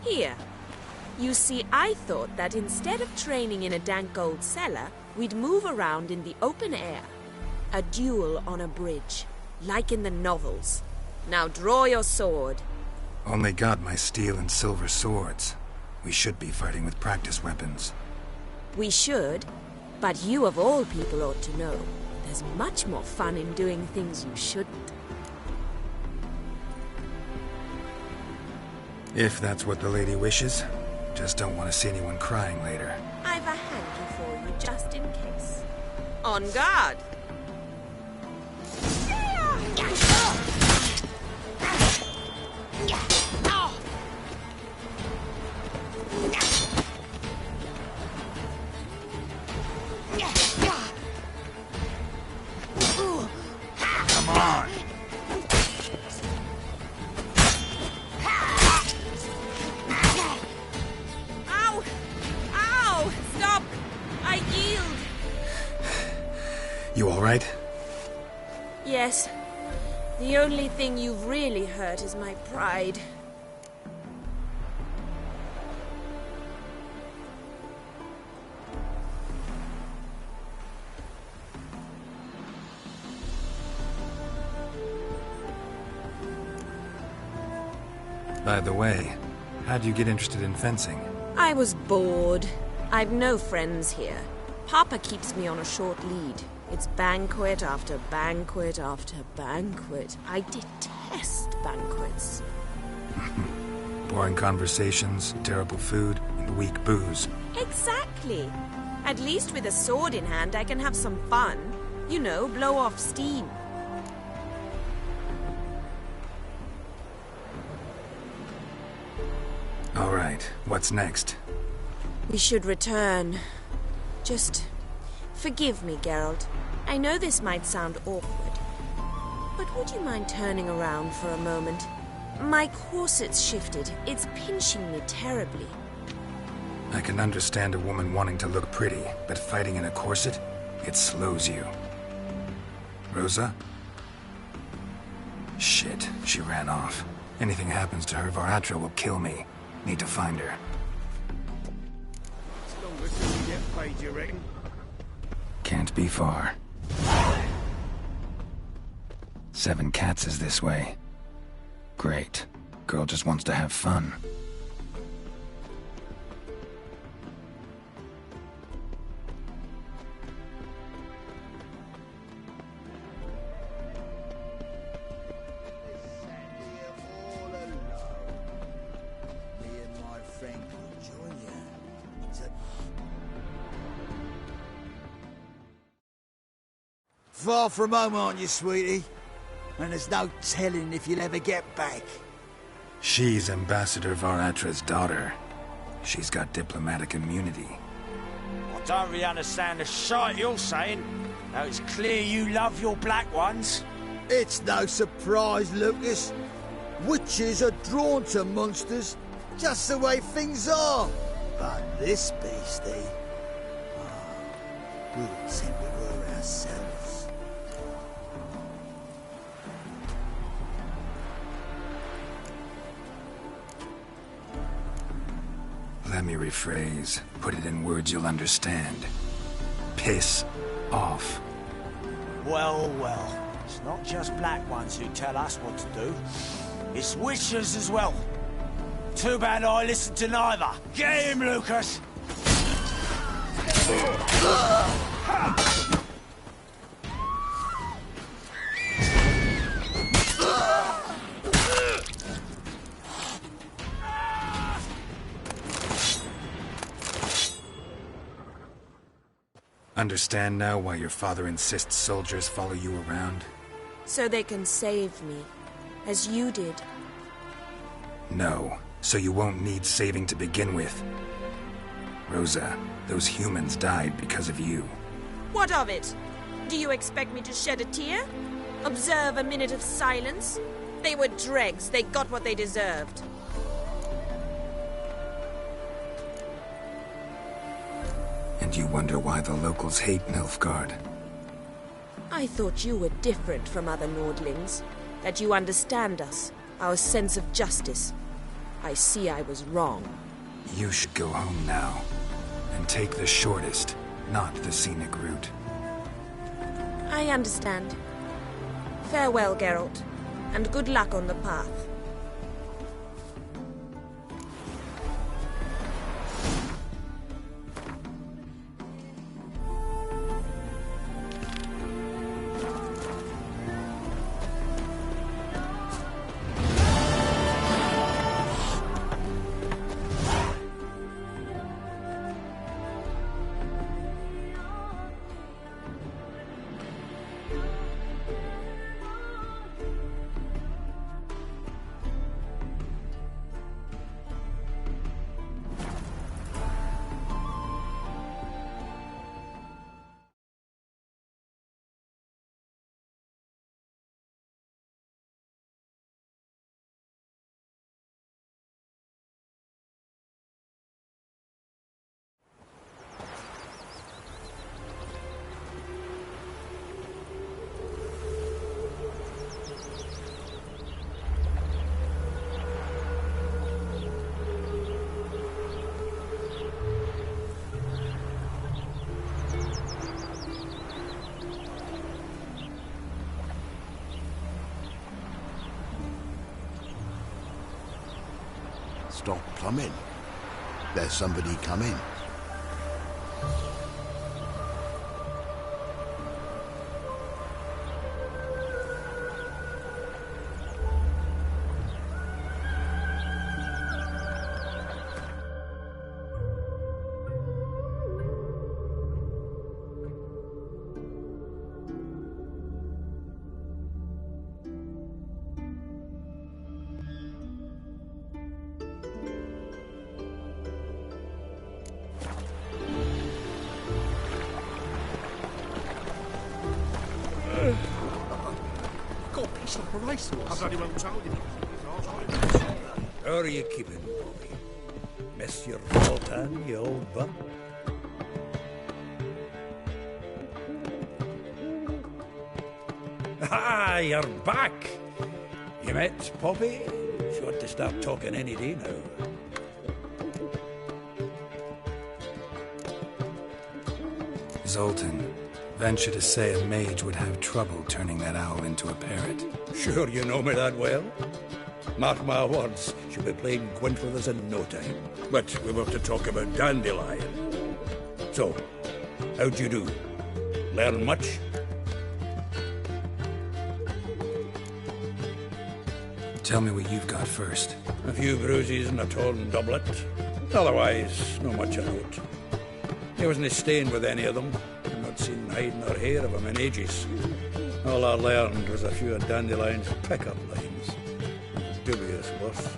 Here. You see, I thought that instead of training in a dank old cellar, we'd move around in the open air. A duel on a bridge, like in the novels. Now draw your sword. Only got my steel and silver swords. We should be fighting with practice weapons. We should, but you of all people ought to know. There's much more fun in doing things you shouldn't. If that's what the lady wishes. Just don't want to see anyone crying later. I've a hanky for you, just in case. On guard! Come on! Ow! Ow! Stop! I yield! You alright? Yes. The only thing you've really hurt is my pride. By the way, how'd you get interested in fencing? I was bored. I've no friends here. Papa keeps me on a short lead. It's banquet after banquet after banquet. I detest banquets. Boring conversations, terrible food, and weak booze. Exactly. At least with a sword in hand, I can have some fun. You know, blow off steam. All right, what's next? We should return. Just forgive me, Geralt. I know this might sound awkward, but would you mind turning around for a moment? My corset's shifted. It's pinching me terribly. I can understand a woman wanting to look pretty, but fighting in a corset, it slows you. Rosa? Shit, she ran off. Anything happens to her, Var-Attre will kill me. Need to find her. As long as you get paid, you reckon? Can't be far. 7 Cats is this way. Great. Girl just wants to have fun. Far from home, aren't you, sweetie? And there's no telling if you'll ever get back. She's Ambassador Var-Attre's daughter. She's got diplomatic immunity. I don't really understand the shite you're saying. Now it's clear you love your black ones. It's no surprise, Lucas. Witches are drawn to monsters, just the way things are. But this beastie... we would send it her ourselves. Let me rephrase. Put it in words you'll understand. Piss off. Well, well. It's not just black ones who tell us what to do. It's witches as well. Too bad I listened to neither. Get him, Lucas! Understand now why your father insists soldiers follow you around? So they can save me, as you did. No, so you won't need saving to begin with. Rosa, those humans died because of you. What of it? Do you expect me to shed a tear? Observe a minute of silence? They were dregs. They got what they deserved. And you wonder why the locals hate Nilfgaard. I thought you were different from other Nordlings. That you understand us, our sense of justice. I see I was wrong. You should go home now. And take the shortest, not the scenic route. I understand. Farewell, Geralt, and good luck on the path. Stop plumbing. There's somebody coming. I've bloody well told you. How are you keeping, Bobby? Miss your Zoltan, you old bum? Ah, you're back! You met Poppy? She ought to start talking any day now. Zoltan, venture to say a mage would have trouble turning that owl into a parrot. Sure you know me that well? Mark my words, she'll be playing Gwent with us in no time. But we were to talk about Dandelion. So, how'd you do? Learn much? Tell me what you've got first. A few bruises and a torn doublet. Otherwise, not much of note. He wasn't staying with any of them. I've not seen hide nor hair of him in ages. All I learned was a few of Dandelion's pick-up lines. Dubious worth.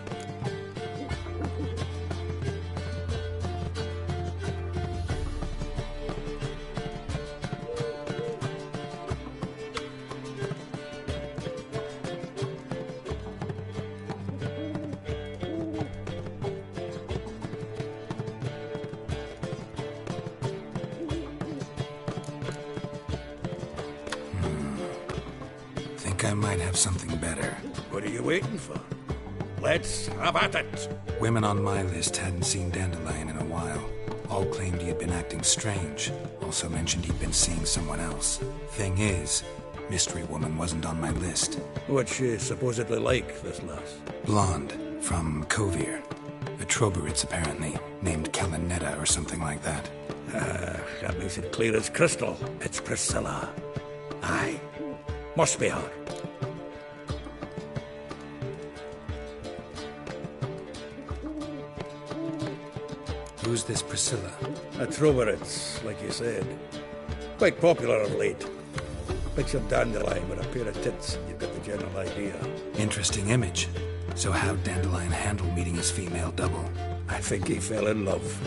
I might have something better. What are you waiting for? Let's have at it! Women on my list hadn't seen Dandelion in a while. All claimed he had been acting strange. Also mentioned he'd been seeing someone else. Thing is, Mystery Woman wasn't on my list. What's she supposedly like, this lass? Blonde, from Kovir. A Troberits, apparently, named Kalinetta or something like that. That makes it clear as crystal. It's Priscilla. Aye. Must be her. Who's this Priscilla? A Troberits, like you said. Quite popular of late. Picture Dandelion with a pair of tits, and you've got the general idea. Interesting image. So how'd Dandelion handle meeting his female double? I think he fell in love.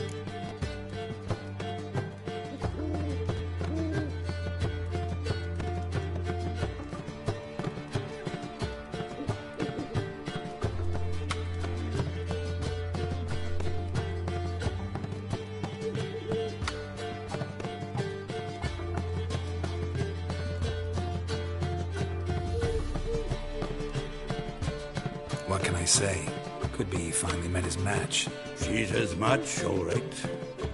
What can I say? Could be he finally met his match. She's his match, all right.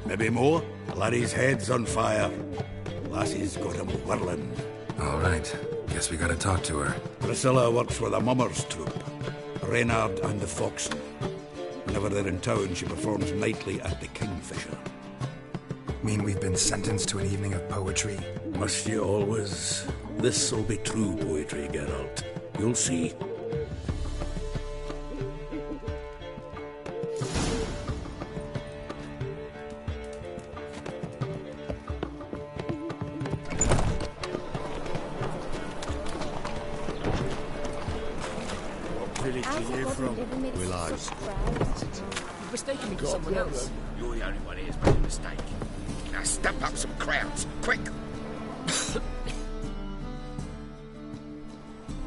Maybe more. Larry's head's on fire. Lassie's got him whirling. All right. Guess we gotta talk to her. Priscilla works with a mummers troupe. Reynard and the Foxen. Whenever they're in town, she performs nightly at the Kingfisher. Mean we've been sentenced to an evening of poetry? Must you always? This'll be true poetry, Geralt. You'll see. Willows. You've mistaken me for someone else. You're the only one here's made a mistake. Now stamp up some crowds, quick!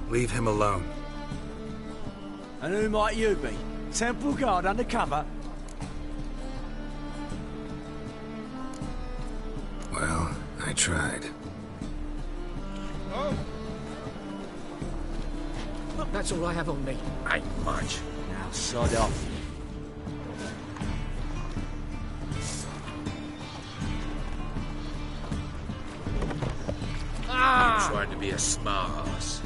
Leave him alone. And who might you be? Temple Guard undercover? Well, I tried. Oh. Look, that's all I have on me. Ain't much. Now sod off. I'm trying to be a smart ass.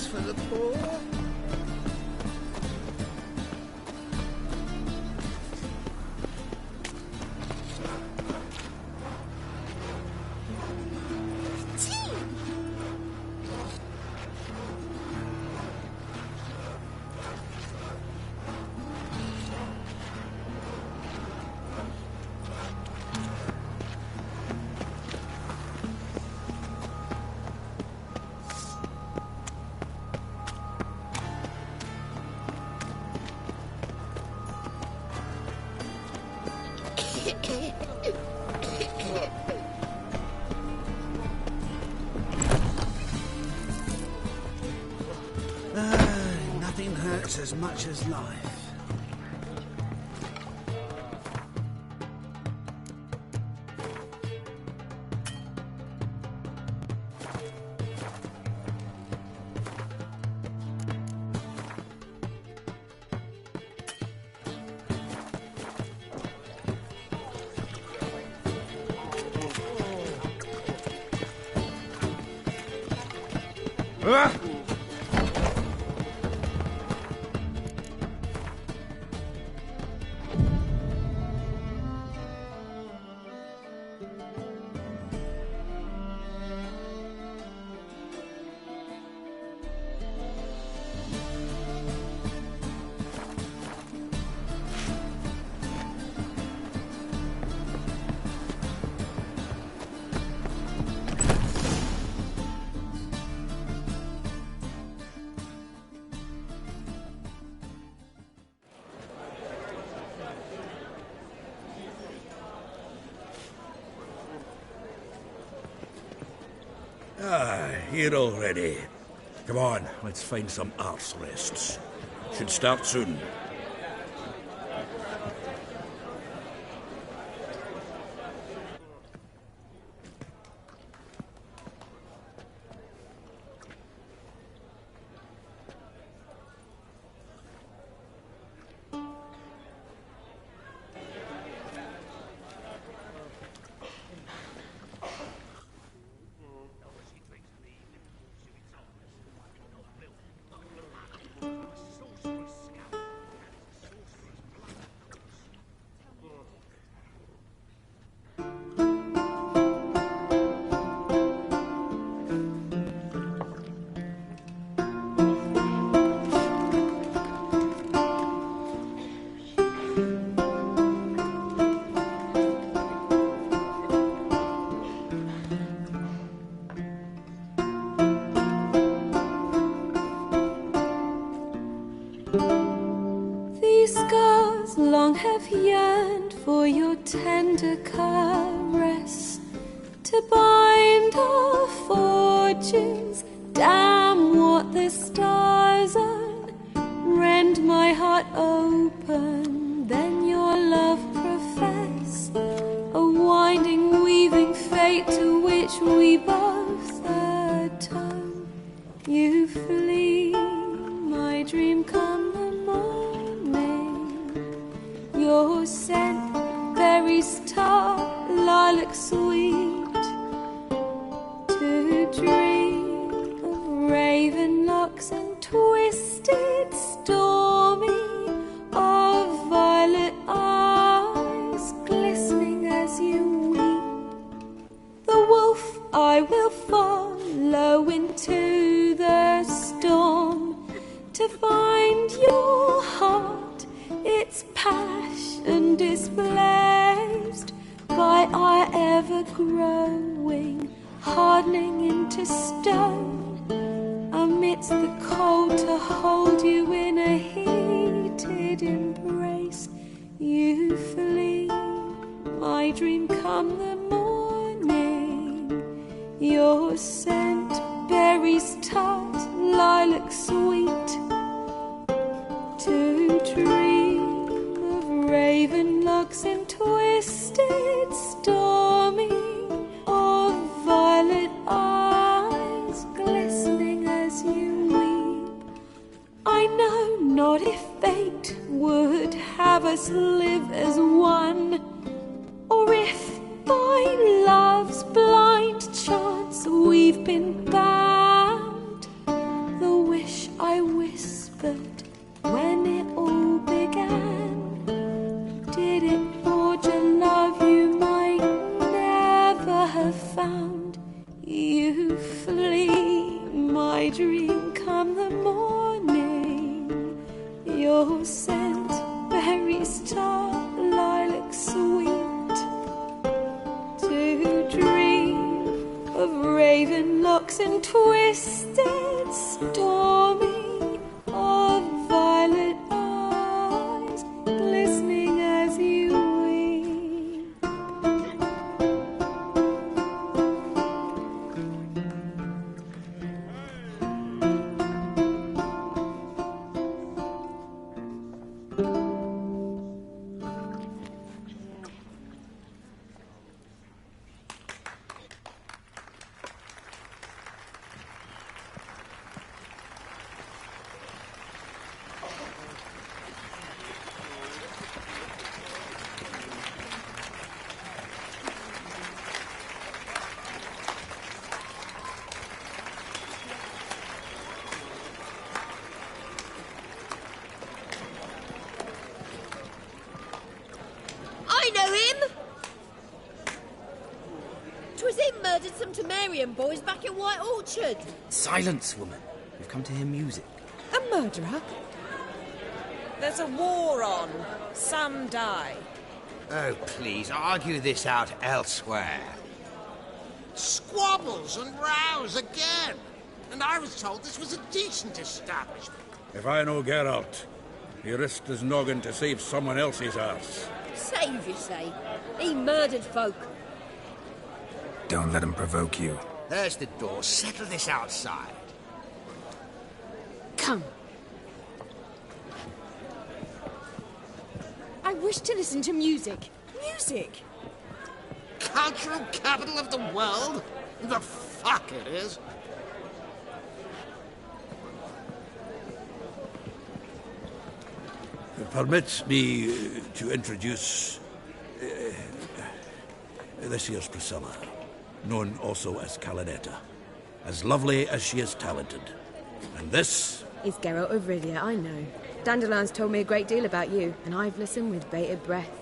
For the poor. Nothing hurts as much as life. Here already. Come on, let's find some arse rests. Should start soon. hearts long have yearned for your tender caress, to bind our fortunes. Damn what the stars are, rend my heart open, then your love profess, a winding, weaving fate to which we both atone. You flee, my dream come the morning, your scent, berries tart, lilac sweet, to dream of raven locks and twisted stormy, of violet eyes glistening as you weep. The wolf I will follow into the storm, to find your heart, its passion displaced by our ever-growing, hardening into stone, amidst the cold to hold you in a heated embrace. You flee, my dream come the morning, your scent, berries tart, lilac sweet, to dream of raven locks and twisted stormy, of violet eyes glistening as you weep. I know not if fate would have us live as one, or if by love's blind chance we've been bound. The wish I whispered when it all began, did it forge a love you might never have found? You flee, my dream come the morning, your scent, berries tart, lilac sweet, to dream of raven locks and twisted stormy, of violet eyes glistening as you weep. I know him! 'Twas him murdered some Temerian boys back in White Orchard. Silence, woman. We've come to hear music. A murderer? There's a war on. Some die. Oh, please, argue this out elsewhere. Squabbles and rows again. And I was told this was a decent establishment. If I know Geralt, he risked his noggin to save someone else's arse. Save, you say? He murdered folk. Don't let him provoke you. There's the door. Settle this outside. Come. I wish to listen to music. Music? Cultural capital of the world? The fuck it is. Permit me to introduce this here's Priscilla, known also as Calinetta. As lovely as she is talented. And this is Geralt of Rivia, I know. Dandelion's told me a great deal about you, and I've listened with bated breath.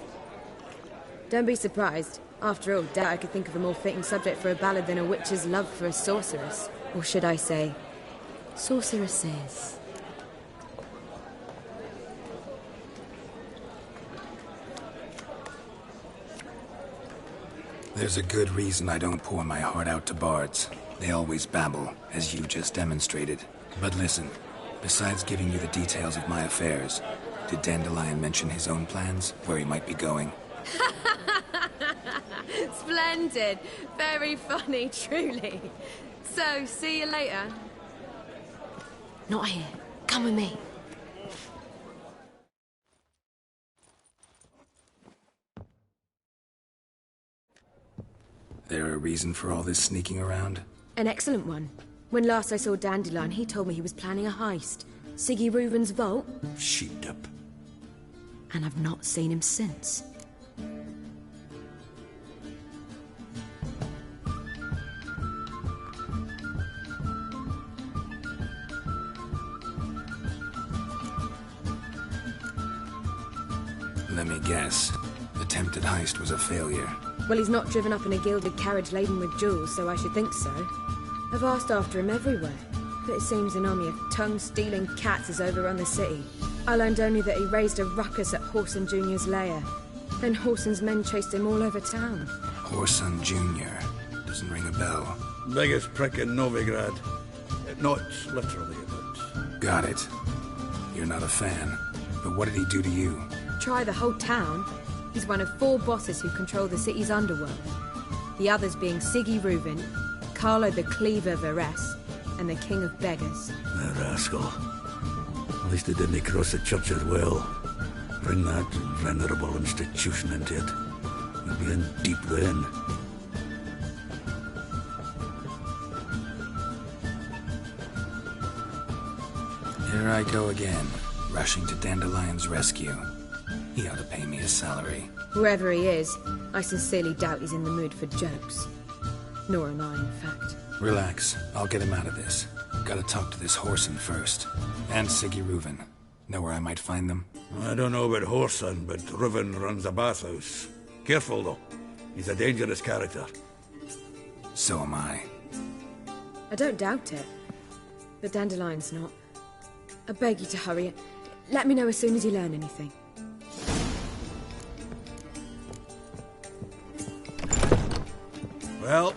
Don't be surprised. After all, doubt I could think of a more fitting subject for a ballad than a witch's love for a sorceress. Or should I say, sorceresses. There's a good reason I don't pour my heart out to bards. They always babble, as you just demonstrated. But listen, besides giving you the details of my affairs, Did Dandelion mention his own plans, where he might be going? Splendid. Very funny, truly. So, see you later. Not here. Come with me. There a reason for all this sneaking around? An excellent one. When last I saw Dandelion, he told me he was planning a heist. Siggy Reuven's vault. Sheeped up. And I've not seen him since. Let me guess. Attempted heist was a failure. Well, he's not driven up in a gilded carriage laden with jewels, so I should think so. I've asked after him everywhere, but it seems an army of tongue-stealing cats has overrun the city. I learned only that he raised a ruckus at Whoreson Jr.'s lair. Then Whoreson's men chased him all over town. Whoreson Jr. Doesn't ring a bell. Biggest prick in Novigrad. Not literally, but... Got it. You're not a fan. But what did he do to you? Try the whole town. He's one of 4 bosses who control the city's underworld. The others being Siggy Reuven, Carlo the Cleaver Varese, and the King of Beggars. The rascal. At least he didn't cross the church as well. Bring that venerable institution into it. You'll be in deep then. Here I go again, rushing to Dandelion's rescue. He ought to pay me a salary. Whoever he is, I sincerely doubt he's in the mood for jokes. Nor am I, in fact. Relax. I'll get him out of this. Gotta talk to this Whoreson first. And Siggy Reuven. Know where I might find them? I don't know about Whoreson, but Reuven runs a bathhouse. Careful, though. He's a dangerous character. So am I. I don't doubt it. But Dandelion's not. I beg you to hurry. Let me know as soon as you learn anything. Well,